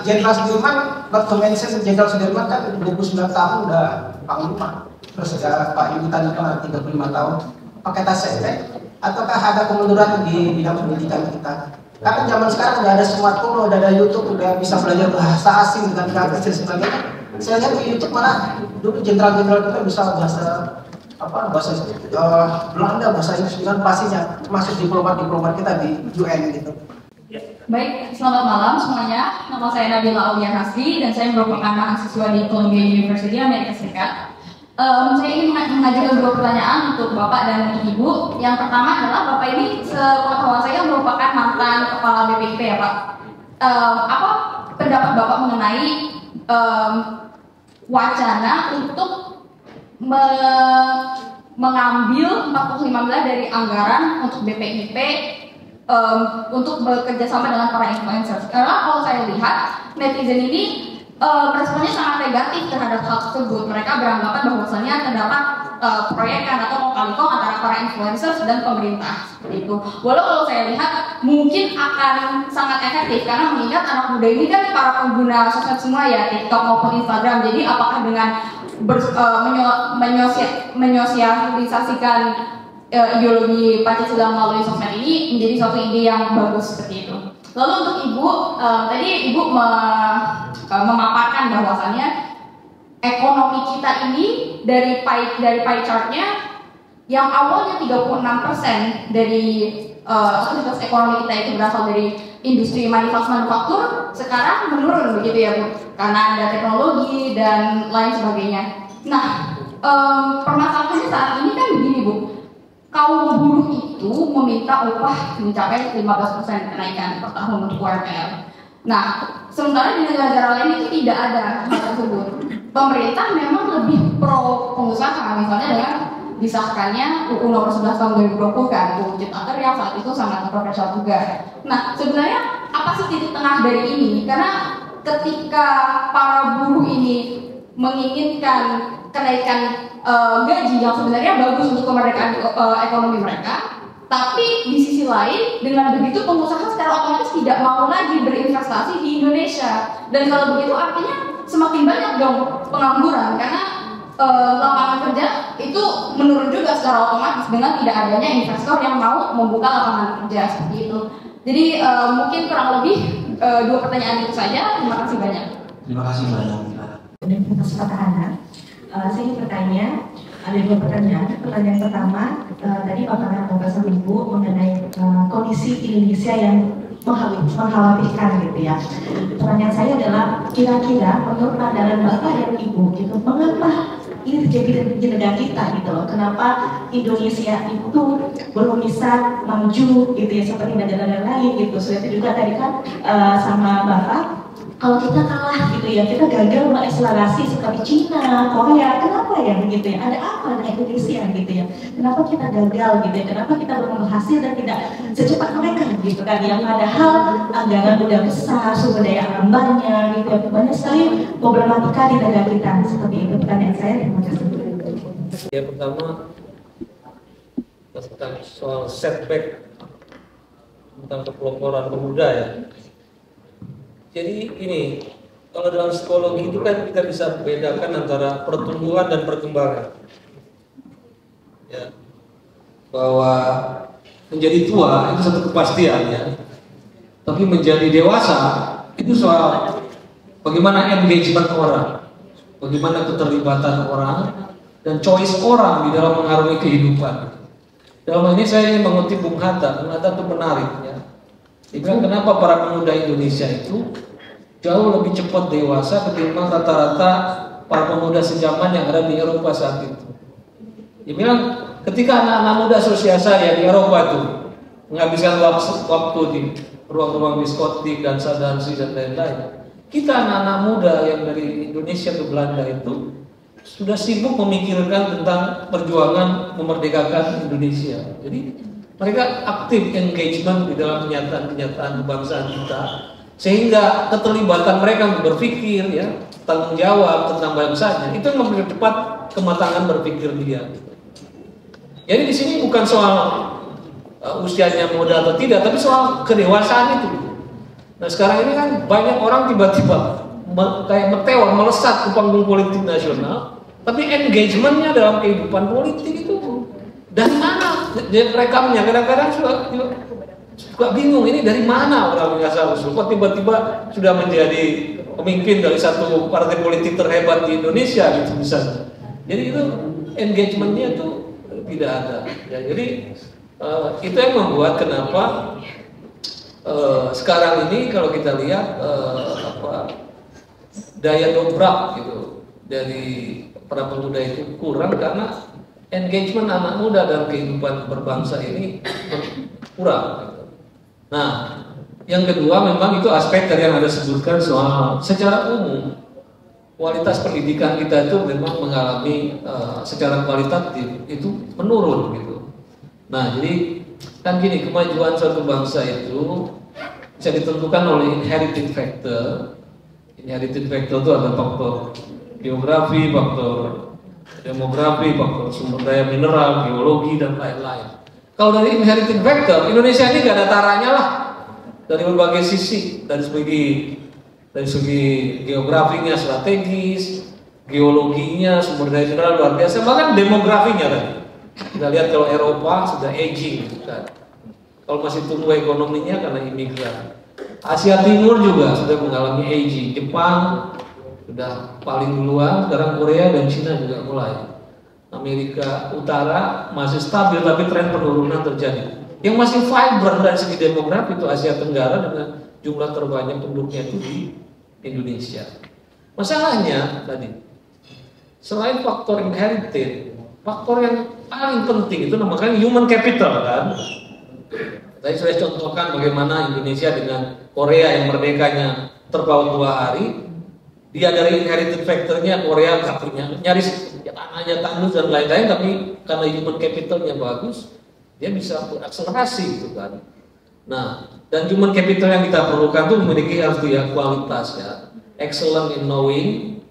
Speaker 6: Jenderal Sudirman, waktu mention Jenderal Sudirman kan 29 tahun udah panglima. Terus ada Pak Yudi tadi kan 35 tahun. Pakai tas setback? Ataukah ada kemunduran di bidang pendidikan kita? Karena zaman sekarang udah ada smartphone, udah ada YouTube, udah bisa belajar bahasa asing dengan gratis dan sebagainya. Saya lihat di YouTube malah dulu jenderal-jenderal kita bisa bahasa Belanda, bahasa Inggris dengan pastinya masuk diplomat kita di UN gitu.
Speaker 7: Baik, selamat malam semuanya. Nama saya Nabila Aulia Hasri dan saya merupakan mahasiswa di Columbia University Amerika Serikat. Saya ingin mengajukan dua pertanyaan untuk Bapak dan Ibu. Yang pertama adalah Bapak ini sepengetahuan saya merupakan mantan kepala BPIP ya Pak. Apa pendapat Bapak mengenai wacana untuk mengambil 45 miliar dari anggaran untuk BPIP untuk bekerja sama dengan para influencers. Karena kalau saya lihat netizen ini responnya sangat negatif terhadap hal tersebut. Mereka beranggapan bahwasannya terdapat proyekan atau kong-kali-kong antara para influencers dan pemerintah seperti itu. Walau kalau saya lihat mungkin akan sangat efektif karena mengingat anak muda ini kan para pengguna sosmed semua ya, TikTok maupun Instagram. Jadi apakah dengan menyosialisasikan ideologi Pancasila melalui sosmed ini menjadi suatu ide yang bagus seperti itu. Lalu untuk Ibu, tadi Ibu memaparkan bahwasannya ekonomi kita ini dari pie chartnya yang awalnya 36% dari aktivitas ekonomi kita itu berasal dari industri manufaktur, sekarang menurun begitu ya Bu, karena ada teknologi dan lain sebagainya. Nah, permasalahannya saat ini kan begini Bu, kaum buruh itu meminta upah mencapai 15% kenaikan per tahun untuk UMR. Nah, sementara di negara-negara lain itu tidak ada hal tersebut. Pemerintah memang lebih pro pengusaha, misalnya dengan disahkannya UU nomor 11 tahun 2020 kan, UU Cipta Kerja yang saat itu sangat kontroversial juga. Nah, sebenarnya apa sih titik tengah dari ini? Karena ketika para buruh ini menginginkan kenaikan gaji yang sebenarnya bagus untuk kemerdekaan ekonomi mereka, tapi di sisi lain dengan begitu pengusaha secara otomatis tidak mau lagi berinvestasi di Indonesia, dan kalau begitu artinya semakin banyak dong pengangguran karena lapangan kerja itu menurun juga secara otomatis dengan tidak adanya investor yang mau membuka lapangan kerja seperti itu. Jadi mungkin kurang lebih 2 pertanyaan itu saja. Terima kasih banyak.
Speaker 5: Terima kasih banyak.
Speaker 8: Universitas Petahana. Saya ingin bertanya, ada 2 pertanyaan. Pertanyaan pertama, tadi paparan Profesor Ibu mengenai kondisi Indonesia yang mengkhawatirkan gitu ya. Pertanyaan saya adalah, kira-kira menurut pandangan Bapak dan Ibu gitu, mengapa ini terjadi di negara kita gitu loh? Kenapa Indonesia itu belum bisa maju gitu ya seperti negara-negara lain gitu? Sudah juga tadi kan sama Bapak, kalau kita kalah gitu ya, kita gagal mengakselerasi seperti Cina, Korea, kenapa ya begitu ya? Ada apa dengan Indonesia gitu ya? Kenapa kita gagal gitu ya? Kenapa kita belum berhasil dan tidak secepat mereka gitu kan? Yang padahal anggaran udah besar, sumber daya alam banyak gitu ya, banyak sekali problematika di negara kita. Seperti itu pertanyaan saya. Terima kasih.
Speaker 3: Yang pertama tentang soal setback tentang kepeloporan pemuda ya. Jadi ini, kalau dalam psikologi itu kan kita bisa bedakan antara pertumbuhan dan perkembangan. Ya, bahwa menjadi tua itu satu kepastian ya. Tapi menjadi dewasa itu soal bagaimana engagement orang, bagaimana keterlibatan orang dan choice orang di dalam mengarungi kehidupan. Dalam ini saya ingin mengutip Bung Hatta. Bung Hatta itu menarik ya. Dia kenapa para pemuda Indonesia itu jauh lebih cepat dewasa ketimbang rata-rata para pemuda sejaman yang ada di Eropa saat itu. Dia bilang ketika anak-anak muda seusia saya di Eropa itu menghabiskan waktu di ruang-ruang diskotik dan dansi dan lain-lain, kita anak-anak muda yang dari Indonesia ke Belanda itu sudah sibuk memikirkan tentang perjuangan memerdekakan Indonesia. Jadi mereka aktif engagement di dalam kenyataan kebangsaan kita, sehingga keterlibatan mereka berpikir ya, tanggung jawab tentang bangsanya itu yang mempercepat kematangan berpikir dia. Jadi di sini bukan soal usianya muda atau tidak, tapi soal kedewasaan itu. Nah sekarang ini kan banyak orang tiba-tiba kayak meteor melesat ke panggung politik nasional, tapi engagementnya dalam kehidupan politik itu dari mana dia rekamnya? Kadang-kadang suka bingung ini dari mana orang asal usul. Kok tiba-tiba sudah menjadi pemimpin dari satu partai politik terhebat di Indonesia gitu misalnya. Jadi itu engagementnya itu tidak ada. Ya, jadi itu yang membuat kenapa sekarang ini kalau kita lihat daya dobrak gitu dari para pemuda itu kurang karena engagement anak muda dalam kehidupan berbangsa ini kurang. Nah, yang kedua memang itu aspek tadi yang Anda sebutkan soal secara umum kualitas pendidikan kita itu memang mengalami secara kualitatif itu menurun gitu. Nah, jadi kan gini, kemajuan suatu bangsa itu bisa ditentukan oleh inherited factor. Inherited factor itu ada faktor geografi, faktor demografi, faktor sumber daya mineral, geologi dan lain-lain. Kalau dari inherited factor, Indonesia ini gak ada taranya lah dari berbagai sisi, dari segi geografinya strategis, geologinya, sumber daya mineral luar biasa, bahkan demografinya tadi. Kita lihat kalau Eropa sudah aging, kan? Kalau masih tumbuh ekonominya karena imigran. Asia Timur juga sudah mengalami aging. Jepang sudah paling duluan, sekarang Korea dan Cina juga mulai. Amerika Utara masih stabil tapi tren penurunan terjadi. Yang masih vibrant dari segi demografi itu Asia Tenggara dengan jumlah terbanyak penduduknya itu di Indonesia. Masalahnya tadi, selain faktor inherited, faktor yang paling penting itu namanya human capital kan. Tadi saya contohkan bagaimana Indonesia dengan Korea yang merdekanya terpaut 2 hari. Dia dari inherited factornya Korea nggak punya, nyaris tanahnya tandus dan lain-lain, tapi karena human capitalnya bagus, dia bisa berakselerasi gitu kan. Nah, dan human capital yang kita perlukan itu memiliki harus dia kualitas ya, excellent in knowing,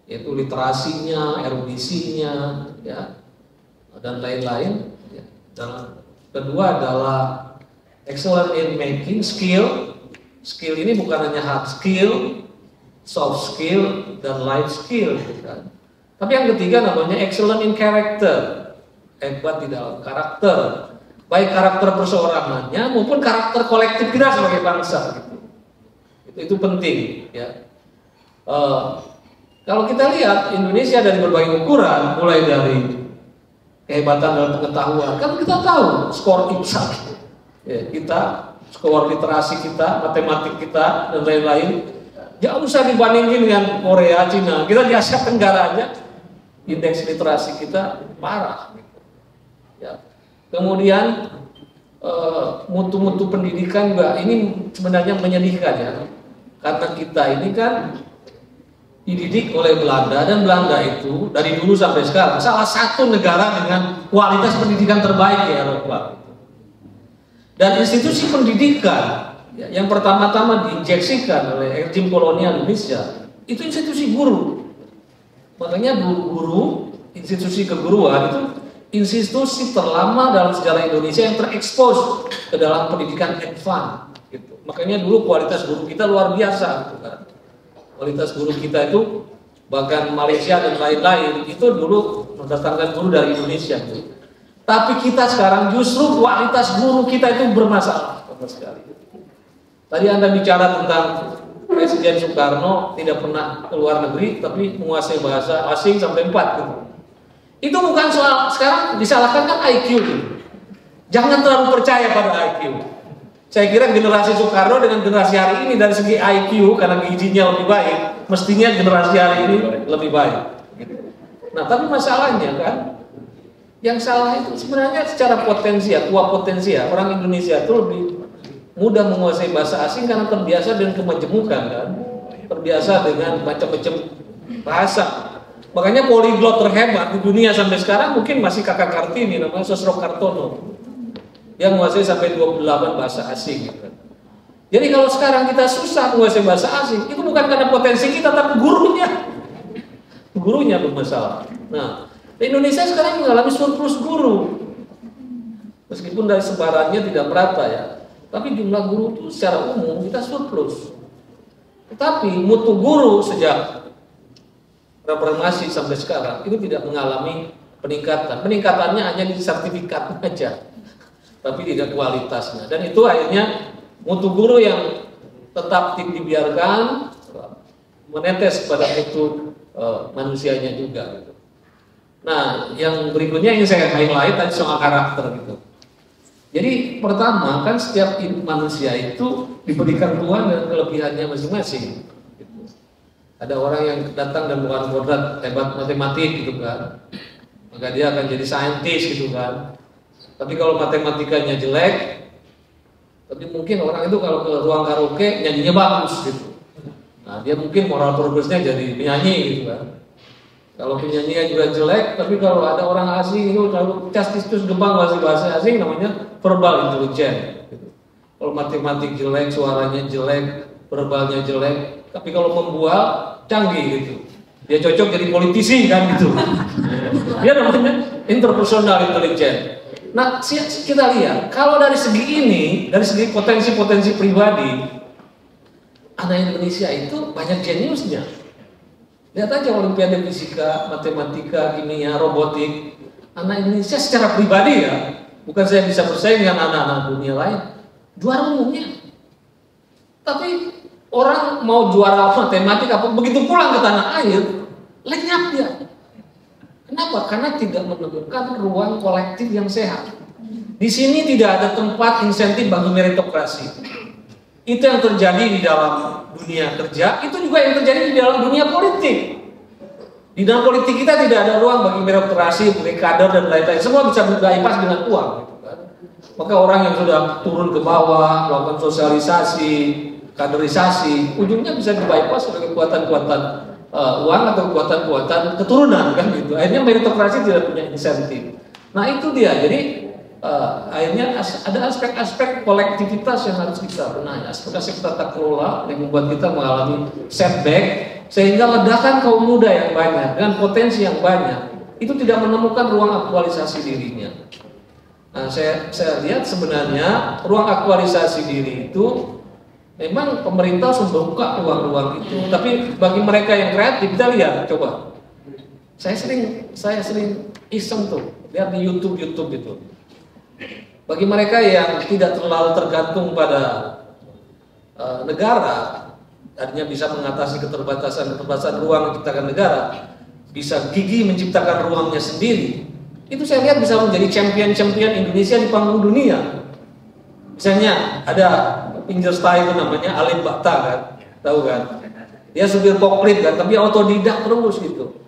Speaker 3: yaitu literasinya, erudisinya, ya, dan lain-lain. Ya. Dan kedua adalah excellent in making, skill. Skill ini bukan hanya hard skill, soft skill dan life skill, kan? Tapi yang ketiga namanya excellent in character, hebat di dalam karakter, baik karakter perseorangannya maupun karakter kolektif kita sebagai bangsa. Gitu. Itu penting, ya. Kalau kita lihat Indonesia dari berbagai ukuran, mulai dari kehebatan dalam pengetahuan, kan kita tahu skor IPSA, ya, kita skor literasi kita, matematik kita dan lain-lain. Jangan usah dibandingin dengan Korea, Cina. Kita di Asia Tenggara aja indeks literasi kita parah. Ya. Kemudian mutu-mutu pendidikan juga ini sebenarnya menyedihkan ya. Karena kita ini kan dididik oleh Belanda, dan Belanda itu dari dulu sampai sekarang salah satu negara dengan kualitas pendidikan terbaik di Eropa. Dan institusi pendidikan yang pertama-tama diinjeksikan oleh rezim kolonial Indonesia itu institusi guru. Makanya guru, institusi keguruan itu institusi terlama dalam sejarah Indonesia yang terekspos ke dalam pendidikan advance. Gitu. Makanya dulu kualitas guru kita luar biasa. Gitu kan. Kualitas guru kita itu bahkan Malaysia dan lain-lain itu dulu mendatangkan guru dari Indonesia. Gitu. Tapi kita sekarang justru kualitas guru kita itu bermasalah sama sekali. Tadi Anda bicara tentang Presiden Soekarno tidak pernah ke luar negeri tapi menguasai bahasa asing sampai 4 gitu. Itu bukan soal sekarang disalahkan kan IQ gitu. Jangan terlalu percaya pada IQ. Saya kira generasi Soekarno dengan generasi hari ini dari segi IQ karena gizinya lebih baik, mestinya generasi hari ini lebih baik. Gitu. Nah, tapi masalahnya kan yang salah itu sebenarnya secara potensi ya, potensi ya, orang Indonesia itu lebih mudah menguasai bahasa asing karena terbiasa dengan kemajemukan kan, terbiasa dengan macam-macam bahasa. Makanya poliglot terhebat di dunia sampai sekarang mungkin masih Kakak Kartini, namanya Sosro Kartono. Dia menguasai sampai 28 bahasa asing. Gitu. Jadi kalau sekarang kita susah menguasai bahasa asing, itu bukan karena potensi kita, tapi gurunya bermasalah. Nah, Indonesia sekarang mengalami surplus guru, meskipun dari sebarannya tidak merata ya. Tapi jumlah guru itu secara umum kita surplus. Tetapi mutu guru sejak reformasi sampai sekarang itu tidak mengalami peningkatan. Peningkatannya hanya di sertifikat saja, tapi tidak kualitasnya. Dan itu akhirnya mutu guru yang tetap dibiarkan menetes pada mutu manusianya juga. Gitu. Nah, yang berikutnya yang saya highlight tadi soal karakter gitu. Jadi pertama kan setiap manusia itu diberikan Tuhan dan kelebihannya masing-masing. Gitu. Ada orang yang datang dan bukan kodrat hebat matematik gitu kan, maka dia akan jadi saintis gitu kan. Tapi kalau matematikanya jelek, tapi mungkin orang itu kalau ke ruang karaoke nyanyinya bagus gitu. Nah, dia mungkin moral purpose-nya jadi penyanyi gitu kan. Kalau penyanyinya juga jelek, tapi kalau ada orang asing itu lalu castistus gembang bahasa asing namanya verbal intelligence. Gitu. Kalau matematik jelek, suaranya jelek, verbalnya jelek, tapi kalau membual canggih gitu. Dia cocok jadi politisi kan gitu. Dia namanya interpersonal intelligence. Nah, kita lihat kalau dari segi ini, dari segi potensi-potensi pribadi, anak Indonesia itu banyak jeniusnya. Lihat aja Olimpiade Fisika, Matematika, Kimia, Robotik. Anak Indonesia secara pribadi ya, bukan saya bisa bersaing dengan anak-anak dunia lain, juara umumnya. Tapi orang mau juara matematik apa begitu pulang ke tanah air, lenyap dia. Kenapa? Karena tidak menemukan ruang kolektif yang sehat. Di sini tidak ada tempat insentif bagi meritokrasi. Itu yang terjadi di dalam dunia kerja, itu juga yang terjadi di dalam dunia politik. Di dalam politik kita tidak ada ruang bagi meritokrasi, bagi kader dan lain-lain. Semua bisa berbypass dengan uang. Gitu kan. Maka orang yang sudah turun ke bawah, melakukan sosialisasi, kaderisasi, ujungnya bisa dibypass oleh kekuatan-kekuatan uang atau kekuatan-kekuatan keturunan kan gitu. Akhirnya meritokrasi tidak punya insentif. Nah itu dia. Jadi akhirnya ada aspek-aspek kolektivitas yang harus kita benahi, aspek-aspek tata kelola yang membuat kita mengalami setback, sehingga ledakan kaum muda yang banyak dengan potensi yang banyak itu tidak menemukan ruang aktualisasi dirinya. Nah, saya lihat sebenarnya ruang aktualisasi diri itu memang pemerintah sudah membuka ruang-ruang itu, tapi bagi mereka yang kreatif, kita lihat, coba. Saya sering iseng tuh lihat di YouTube itu. Bagi mereka yang tidak terlalu tergantung pada negara, artinya bisa mengatasi keterbatasan ruang menciptakan negara, bisa gigih menciptakan ruangnya sendiri, itu saya lihat bisa menjadi champion Indonesia di panggung dunia. Misalnya ada Pinjerstay itu namanya Alim Bakta kan, tahu kan? Dia supir forklift kan, tapi otodidak terus gitu.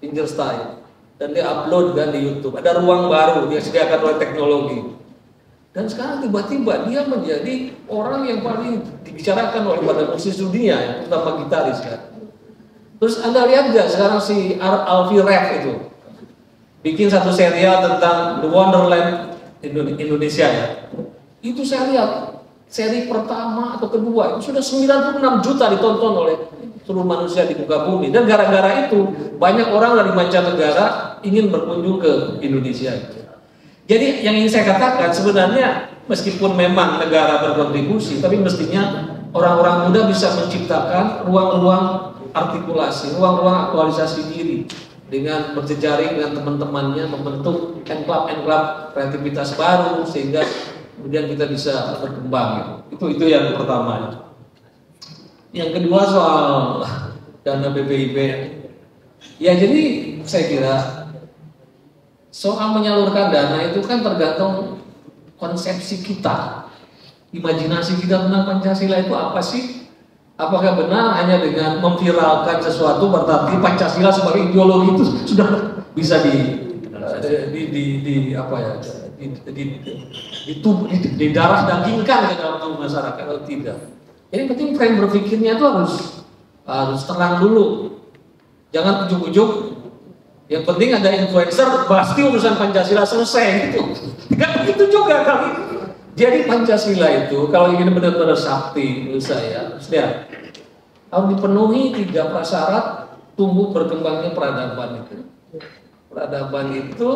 Speaker 3: Pinjerstay. Dan dia upload kan di YouTube. Ada ruang baru dia sediakan oleh teknologi. Dan sekarang tiba-tiba dia menjadi orang yang paling dibicarakan oleh pada musisi dunia, yang terutama gitaris kan. Terus Anda lihat nggak sekarang si Alfie Rev itu bikin satu serial tentang The Wonderland Indonesia ya. Itu saya lihat seri pertama atau kedua itu sudah 96 juta ditonton oleh seluruh manusia di muka bumi, dan gara-gara itu banyak orang dari mancanegara ingin berkunjung ke Indonesia. Jadi yang ingin saya katakan sebenarnya meskipun memang negara berkontribusi, tapi mestinya orang-orang muda bisa menciptakan ruang-ruang artikulasi, ruang-ruang aktualisasi diri dengan berjejaring dengan teman-temannya, membentuk enklave kreativitas baru sehingga kemudian kita bisa berkembang. Itu yang pertama. Yang kedua soal dana BPIP. Ya jadi saya kira soal menyalurkan dana itu kan tergantung konsepsi kita, imajinasi kita tentang Pancasila itu apa sih? Apakah benar hanya dengan memviralkan sesuatu berarti Pancasila sebagai ideologi itu sudah bisa didarah dagingkan ke dalam tubuh masyarakat atau tidak? Jadi penting frame berpikirnya itu harus terang dulu. Jangan ujuk-ujuk. Yang penting ada influencer, pasti urusan Pancasila selesai gitu. Tidak begitu juga kali. Jadi Pancasila itu kalau ingin benar-benar sakti menurut saya, harus dipenuhi 3 prasyarat tumbuh berkembangnya peradaban itu. Peradaban itu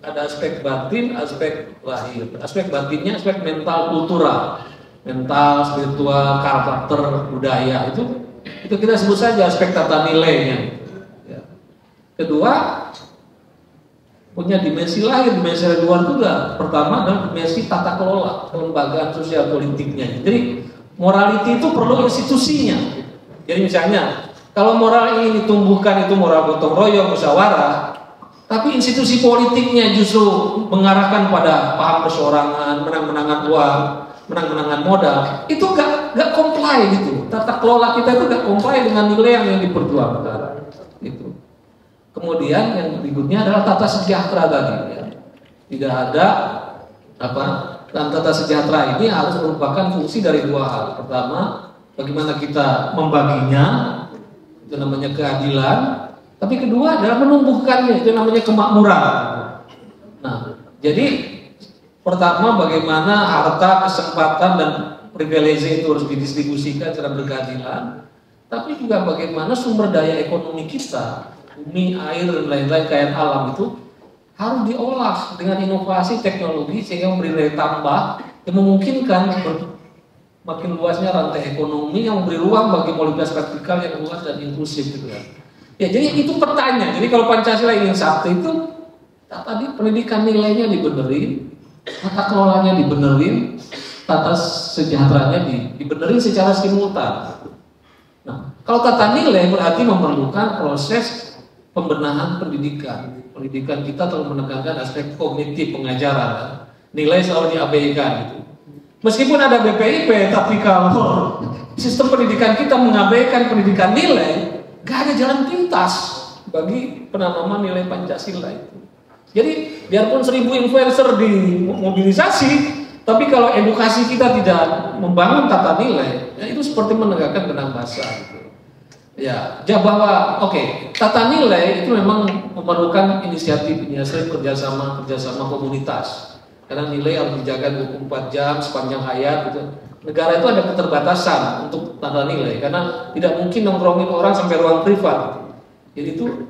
Speaker 3: ada aspek batin, aspek lahir. Aspek batinnya aspek mental kultural. Mental, spiritual, karakter, budaya itu kita sebut saja aspek tata nilainya. Ya. Kedua, punya dimensi lahir, dimensi luar juga. Pertama adalah dimensi tata kelola, kelembagaan sosial politiknya. Jadi morality itu perlu institusinya. Jadi misalnya, kalau moral ini ditumbuhkan itu moral gotong royong, musyawarah, tapi institusi politiknya justru mengarahkan pada paham perseorangan, menang-menangan uang, menang-menangan modal, itu gak comply gitu. Tata kelola kita itu gak comply dengan nilai yang diperjuangkan. Gitu. Kemudian yang berikutnya adalah tata sejahtera tadi. Ya. Tidak ada dan tata sejahtera ini harus merupakan fungsi dari 2 hal. Pertama, bagaimana kita membaginya, itu namanya keadilan. Tapi kedua adalah menumbuhkannya, itu namanya kemakmuran. Nah, jadi pertama bagaimana harta, kesempatan dan privilege itu harus didistribusikan secara berkeadilan. Tapi juga bagaimana sumber daya ekonomi kita, bumi, air dan lain-lain kekayaan alam itu harus diolah dengan inovasi teknologi sehingga memberi nilai tambah yang memungkinkan makin luasnya rantai ekonomi yang memberi ruang bagi mobilitas vertikal yang luas dan inklusif gitu ya. Ya, jadi itu petanya. Jadi kalau Pancasila ingin satu itu tadi pendidikan nilainya dibenerin, tata kelolanya dibenerin, tata sejahteranya dibenerin secara simultan. Nah, kalau tata nilai berarti memerlukan proses pembenahan pendidikan. Pendidikan kita terlalu menekankan aspek kognitif pengajaran. Nilai selalu diabaikan gitu. Meskipun ada BPIP, tapi kalau sistem pendidikan kita mengabaikan pendidikan nilai, gak ada jalan pintas bagi penanaman nilai Pancasila itu. Jadi biarpun 1000 influencer dimobilisasi, tapi kalau edukasi kita tidak membangun tata nilai, ya itu seperti menegakkan benang basah. Gitu. Ya, bahwa tata nilai itu memang memerlukan inisiatif kerjasama komunitas. Karena nilai harus dijaga 24 jam sepanjang hayat gitu. Negara itu ada keterbatasan untuk tata nilai karena tidak mungkin nongkrongin orang sampai ruang privat. Jadi itu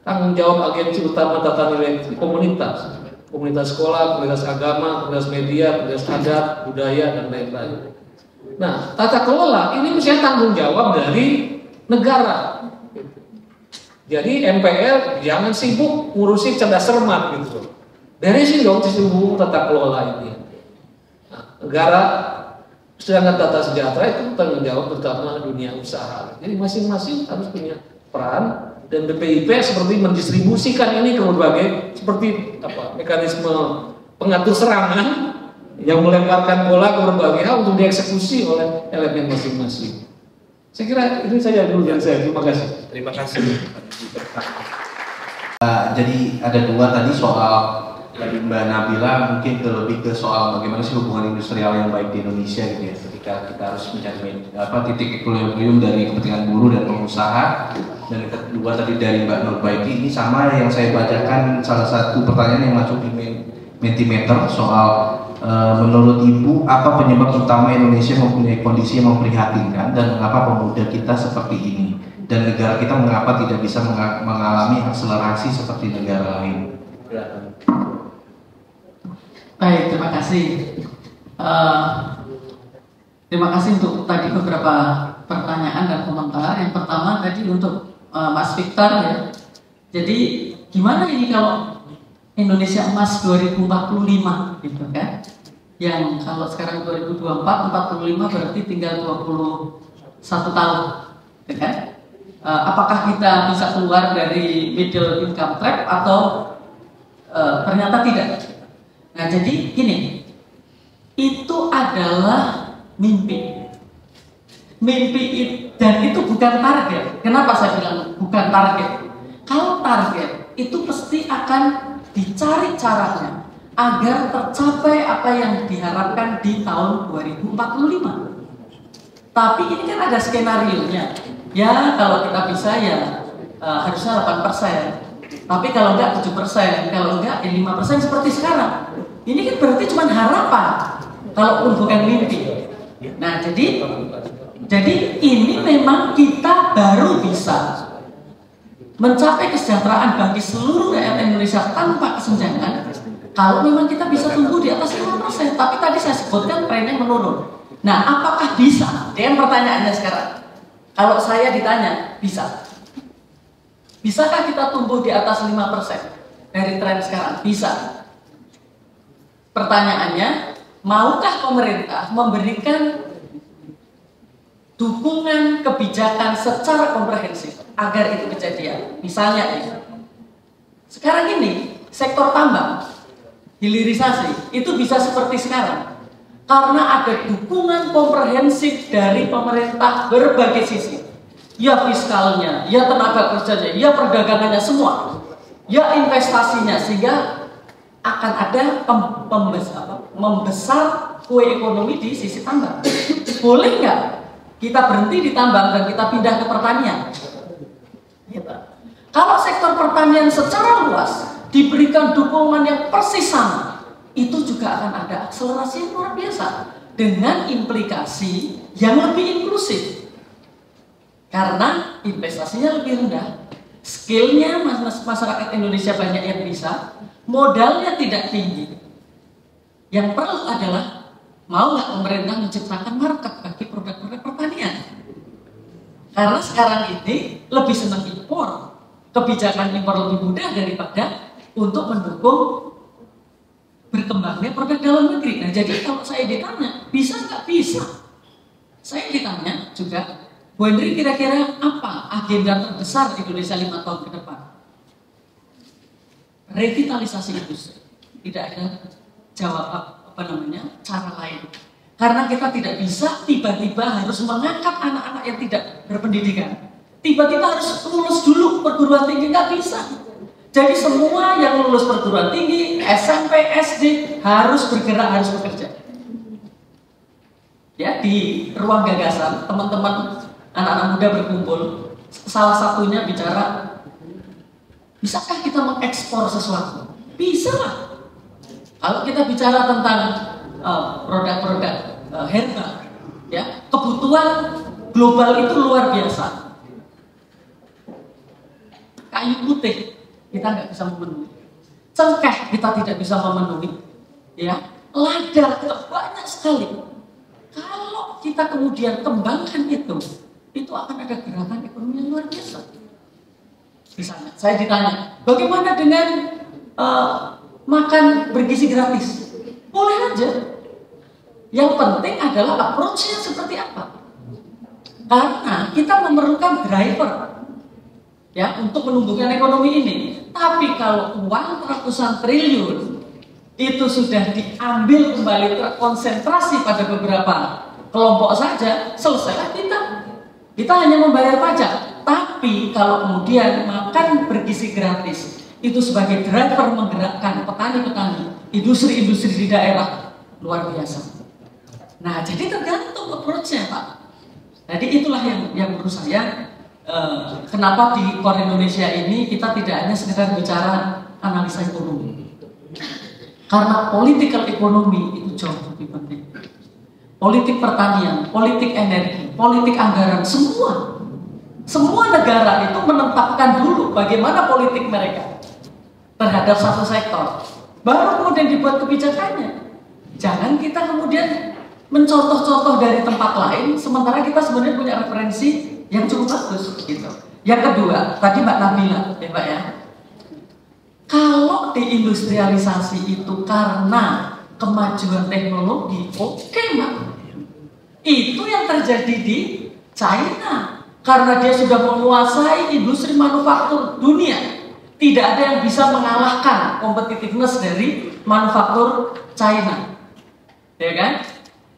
Speaker 3: tanggung jawab agensi utama tata nilai komunitas. Komunitas sekolah, komunitas agama, komunitas media, komunitas adat, budaya dan lain-lain. Nah, tata kelola ini mestinya tanggung jawab dari negara. Jadi MPR jangan sibuk ngurusi cerdas cermat gitu. Beresin dong sistem tata kelola ini. Nah, negara sedangkan tata sejahtera itu tanggung jawab pertama dunia usaha. Jadi masing-masing harus punya peran dan BPIP seperti mendistribusikan ini ke berbagai seperti mekanisme pengatur serangan yang melemparkan bola ke berbagai hal untuk dieksekusi oleh elemen masing-masing. Saya kira itu saja dulu yang saya. Terima kasih.
Speaker 5: Terima kasih. Jadi ada dua tadi soal dari Mbak Nabila mungkin lebih ke soal bagaimana sih hubungan industrial yang baik di Indonesia gitu ya. Ketika kita harus mencari titik equilibrium dari kepentingan buruh dan pengusaha. Dan yang kedua tadi dari Mbak Nurbaiti ini sama yang saya bacakan salah satu pertanyaan yang masuk di Mentimeter soal menurut Ibu apa penyebab utama Indonesia mempunyai kondisi yang memprihatinkan dan mengapa pemuda kita seperti ini dan negara kita mengapa tidak bisa mengalami akselerasi seperti negara lain?
Speaker 1: Baik, terima kasih. Terima kasih untuk tadi beberapa pertanyaan dan komentar. Yang pertama tadi untuk Mas Victor ya. Jadi gimana ini kalau Indonesia emas 2045 gitu kan? Yang kalau sekarang 2024, 45 berarti tinggal 21 tahun, gitu kan? Apakah kita bisa keluar dari middle income trap atau ternyata tidak? Nah jadi gini, itu adalah mimpi. Dan itu bukan target. Kenapa saya bilang bukan target? Kalau target itu pasti akan dicari caranya agar tercapai apa yang diharapkan di tahun 2045. Tapi ini kan ada skenario-nya. Ya kalau kita bisa ya harusnya 8%. Tapi kalau enggak 7%, kalau enggak 5% seperti sekarang. Ini kan berarti cuma harapan, kalaupun bukan mimpi. Nah jadi ini memang kita baru bisa mencapai kesejahteraan bagi seluruh rakyat Indonesia tanpa kesenjangan kalau memang kita bisa tumbuh di atas 5%. Tapi tadi saya sebutkan trennya menurun. Nah apakah bisa? Dengan pertanyaannya sekarang, kalau saya ditanya bisa. Bisakah kita tumbuh di atas 5% dari tren sekarang? Bisa. Pertanyaannya, maukah pemerintah memberikan dukungan kebijakan secara komprehensif agar itu kejadian? Misalnya ini, sekarang ini sektor tambang, hilirisasi itu bisa seperti sekarang karena ada dukungan komprehensif dari pemerintah berbagai sisi. Ya fiskalnya, ya tenaga kerjanya, ya perdagangannya semua, ya investasinya, sehingga akan ada membesar kue ekonomi di sisi tambang. Boleh nggak kita berhenti di tambang dan kita pindah ke pertanian. Gitu. Kalau sektor pertanian secara luas diberikan dukungan yang persis sama, itu juga akan ada akselerasi yang luar biasa dengan implikasi yang lebih inklusif. Karena investasinya lebih rendah, skillnya masyarakat Indonesia banyak yang bisa, modalnya tidak tinggi. Yang perlu adalah mau nggak pemerintah menciptakan market bagi produk-produk pertanian. Karena sekarang ini lebih senang impor, kebijakan impor lebih mudah daripada untuk mendukung berkembangnya produk dalam negeri. Nah, jadi kalau saya ditanya, bisa nggak? Bisa. Saya ditanya juga, Bu Hendri, kira-kira apa agenda terbesar Indonesia 5 tahun ke depan? Revitalisasi industri. Tidak ada jawab cara lain. Karena kita tidak bisa tiba-tiba harus mengangkat anak-anak yang tidak berpendidikan. Tiba-tiba harus lulus dulu perguruan tinggi, nggak bisa. Jadi semua yang lulus perguruan tinggi, SMP, SD harus bergerak, harus bekerja. Ya, di ruang gagasan teman-teman anak-anak muda berkumpul. Salah satunya bicara, bisakah kita mengekspor sesuatu? Bisa lah. Kalau kita bicara tentang produk-produk herbal, ya, kebutuhan global itu luar biasa. Kayu putih kita nggak bisa memenuhi, cengkeh kita tidak bisa memenuhi, ya, lada banyak sekali. Kalau kita kemudian kembangkan itu akan ada gerakan ekonomi yang luar biasa. Misalnya, saya ditanya, bagaimana dengan makan bergizi gratis? Boleh aja. Yang penting adalah approach-nya seperti apa. Karena kita memerlukan driver, ya, untuk menumbuhkan ekonomi ini. Tapi kalau uang ratusan triliun itu sudah diambil kembali, terkonsentrasi pada beberapa kelompok saja, selesailah kita. Kita hanya membayar pajak. Tapi kalau kemudian makan bergizi gratis itu sebagai driver menggerakkan petani-petani, industri-industri di daerah, luar biasa. Nah, jadi tergantung approach-nya, Pak. Jadi itulah yang menurut saya kenapa di Core Indonesia ini kita tidak hanya sekedar bicara analisa ekonomi. Karena political ekonomi itu jauh lebih penting. Politik pertanian, politik energi, politik anggaran, semua negara itu menetapkan dulu bagaimana politik mereka terhadap satu sektor. Baru kemudian dibuat kebijakannya. Jangan kita kemudian mencontoh-contoh dari tempat lain, sementara kita sebenarnya punya referensi yang cukup bagus, gitu. Yang kedua, tadi Mbak Nabila, ya Mbak ya, kalau deindustrialisasi itu karena kemajuan teknologi, oke Mbak, itu yang terjadi di China, karena dia sudah menguasai industri manufaktur dunia. Tidak ada yang bisa mengalahkan competitiveness dari manufaktur China, ya kan?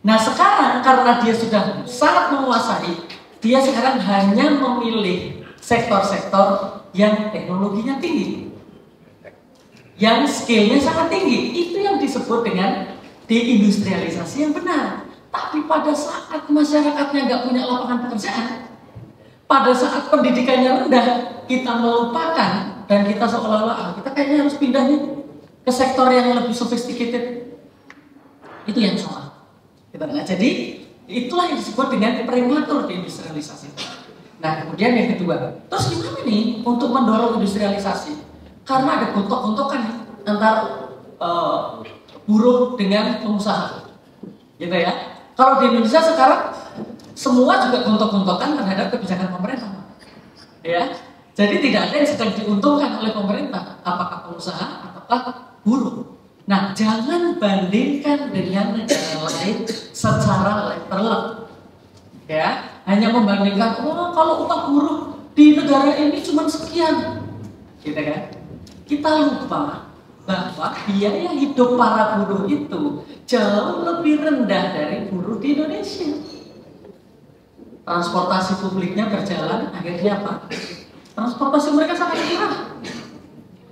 Speaker 1: Nah sekarang karena dia sudah sangat menguasai, dia sekarang hanya memilih sektor-sektor yang teknologinya tinggi, yang skillnya sangat tinggi. Itu yang disebut dengan deindustrialisasi yang benar. Tapi pada saat masyarakatnya nggak punya lapangan pekerjaan, pada saat pendidikannya rendah, kita melupakan dan kita seolah-olah kita kayaknya harus pindah nih ke sektor yang lebih sophisticated. Itu yang salah. Nah, jadi itulah yang disebut dengan prematur deindustrialisasi. Nah, kemudian yang kedua, terus gimana nih untuk mendorong industrialisasi? Karena ada gontok-gontokan antara buruh dengan pengusaha, gitu ya. Kalau di Indonesia sekarang semua juga gontok-gontokan terhadap kebijakan pemerintah, ya. Jadi tidak ada yang sedang diuntungkan oleh pemerintah, apakah pengusaha ataukah buruh. Nah, jangan bandingkan dengan negara lain secara letterlek, ya. Hanya membandingkan, oh kalau upah buruh di negara ini cuma sekian, gitu kan? Kita lupa bahwa biaya hidup para buruh itu jauh lebih rendah dari buruh di Indonesia. Transportasi publiknya berjalan, akhirnya apa? Transportasi mereka sangat murah.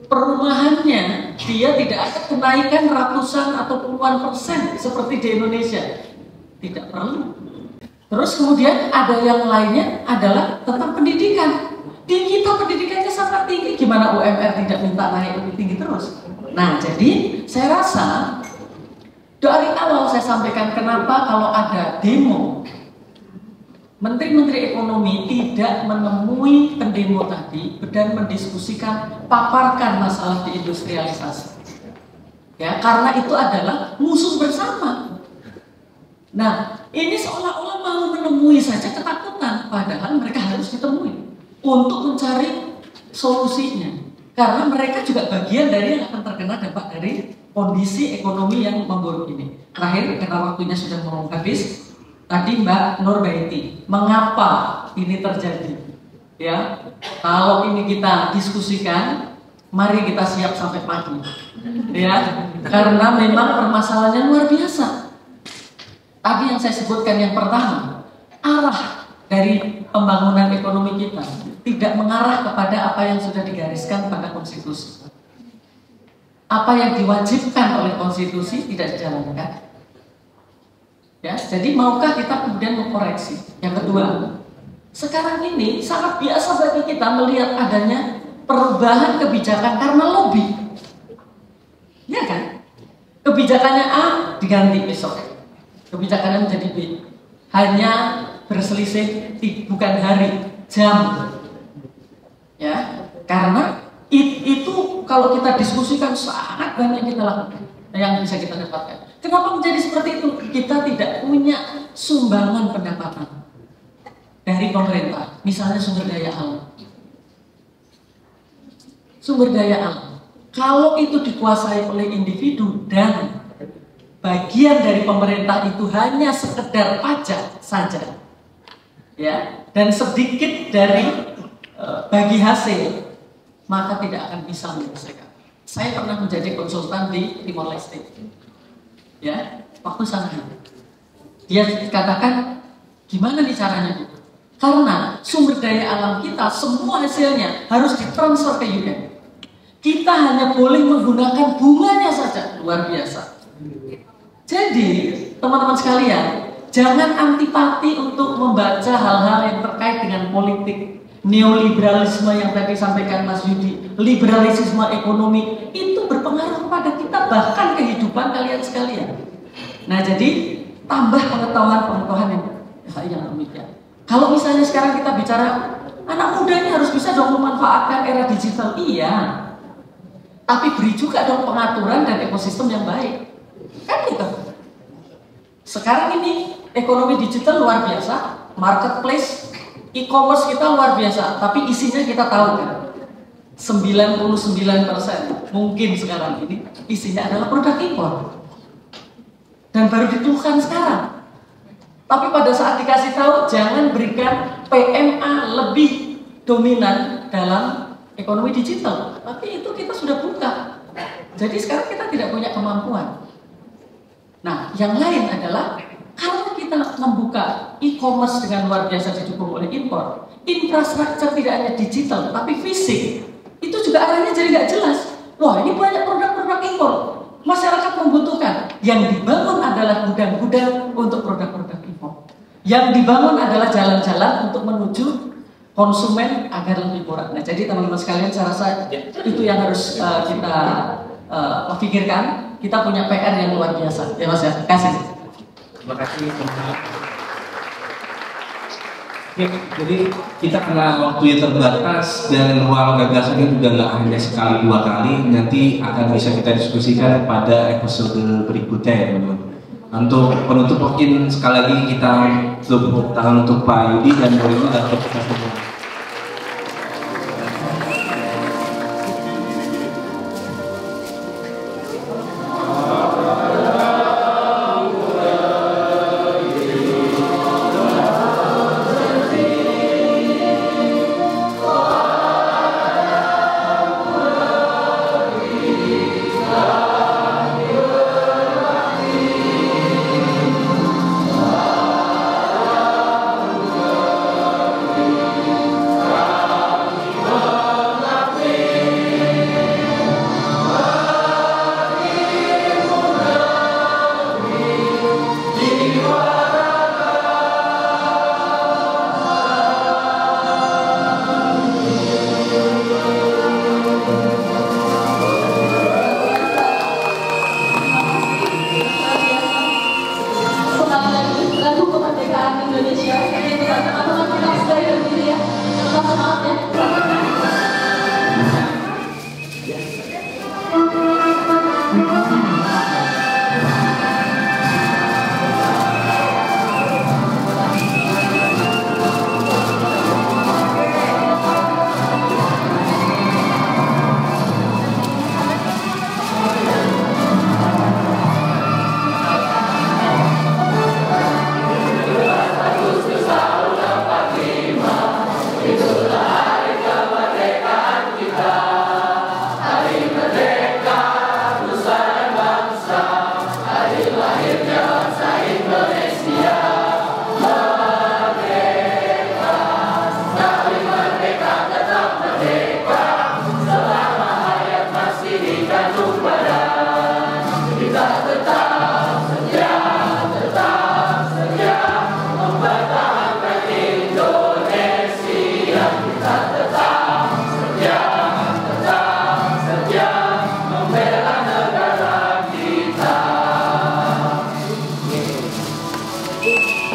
Speaker 1: Perumahannya dia tidak ada kenaikan ratusan atau puluhan persen seperti di Indonesia. Tidak perlu.
Speaker 9: Terus kemudian ada yang lainnya adalah tentang pendidikan. Di kita pendidikannya sangat tinggi, gimana UMR tidak minta naik lebih tinggi terus? Nah, jadi saya rasa dari awal saya sampaikan kenapa kalau ada demo, Menteri-Menteri Ekonomi tidak menemui pendemo tadi dan mendiskusikan, paparkan masalah deindustrialisasi. Ya, karena itu adalah musuh bersama. Nah, ini seolah-olah mau menemui saja ketakutan, padahal mereka harus ditemui untuk mencari solusinya. Karena mereka juga bagian dari yang akan terkena dampak dari kondisi ekonomi yang memburuk ini. Terakhir, karena waktunya sudah mau habis, tadi Mbak Nurbaiti, mengapa ini terjadi? Ya, kalau ini kita diskusikan, mari kita siap sampai pagi. Ya, karena memang permasalahannya luar biasa. Tadi yang saya sebutkan yang pertama, arah dari pembangunan ekonomi kita tidak mengarah kepada apa yang sudah digariskan pada konstitusi. Apa yang diwajibkan oleh konstitusi tidak dijalankan. Ya, jadi maukah kita kemudian mengkoreksi? Yang kedua, sekarang ini sangat biasa bagi kita melihat adanya perubahan kebijakan karena lobby. Ya kan? Kebijakannya A diganti besok. Kebijakannya menjadi B. Hanya berselisih bukan hari, jam. Ya, karena itu kalau kita diskusikan sangat banyak kita lakukan yang bisa kita dapatkan. Kenapa menjadi seperti itu? Kita tidak punya sumbangan pendapatan dari pemerintah, misalnya sumber daya alam. Sumber daya alam, kalau itu dikuasai oleh individu dan bagian dari pemerintah itu hanya sekedar pajak saja, ya, dan sedikit dari bagi hasil, maka tidak akan bisa menyelesaikan. Saya pernah menjadi konsultan di Timor Leste, ya, waktu sana. Dia katakan, gimana nih caranya? Karena sumber daya alam kita, semua hasilnya harus ditransfer ke UN. Kita hanya boleh menggunakan bunganya saja, luar biasa. Jadi, teman-teman sekalian, jangan antipati untuk membaca hal-hal yang terkait dengan politik. Neoliberalisme yang tadi sampaikan Mas Yudi, liberalisme ekonomi, itu berpengaruh kepada kita, bahkan kehidupan kalian sekalian. Nah, jadi tambah pengetahuan yang demikian. Kalau misalnya sekarang kita bicara anak muda ini harus bisa dong memanfaatkan era digital, iya. Tapi beri juga dong pengaturan dan ekosistem yang baik. Kan gitu. Sekarang ini ekonomi digital luar biasa, marketplace, e-commerce kita luar biasa, tapi isinya kita tahu kan, 99% mungkin sekarang ini isinya adalah produk impor. Dan baru ditemukan sekarang. Tapi pada saat dikasih tahu, jangan berikan PMA lebih dominan dalam ekonomi digital. Tapi itu kita sudah buka. Jadi sekarang kita tidak punya kemampuan. Nah, yang lain adalah kalau kita membuka e-commerce dengan luar biasa didukung oleh impor, infrastruktur tidak hanya digital tapi fisik, itu juga arahnya jadi nggak jelas. Wah, ini banyak produk-produk impor, masyarakat membutuhkan. Yang dibangun adalah gudang-gudang untuk produk-produk impor. Yang dibangun adalah jalan-jalan untuk menuju konsumen agar lebih murah. Nah, jadi teman-teman sekalian, saya rasa itu yang harus kita pikirkan. Kita punya PR yang luar biasa. Ya Mas ya, terima kasih.
Speaker 5: Terima kasih. Ya, jadi kita karena waktunya terbatas dan ruang gagasannya juga nggak hanya sekali dua kali, nanti akan bisa kita diskusikan pada episode berikutnya ya teman-teman. Untuk penutup mungkin sekali lagi kita tepuk tangan untuk Pak Yudi dan Bu Yudi dan kita semua.
Speaker 10: kasih.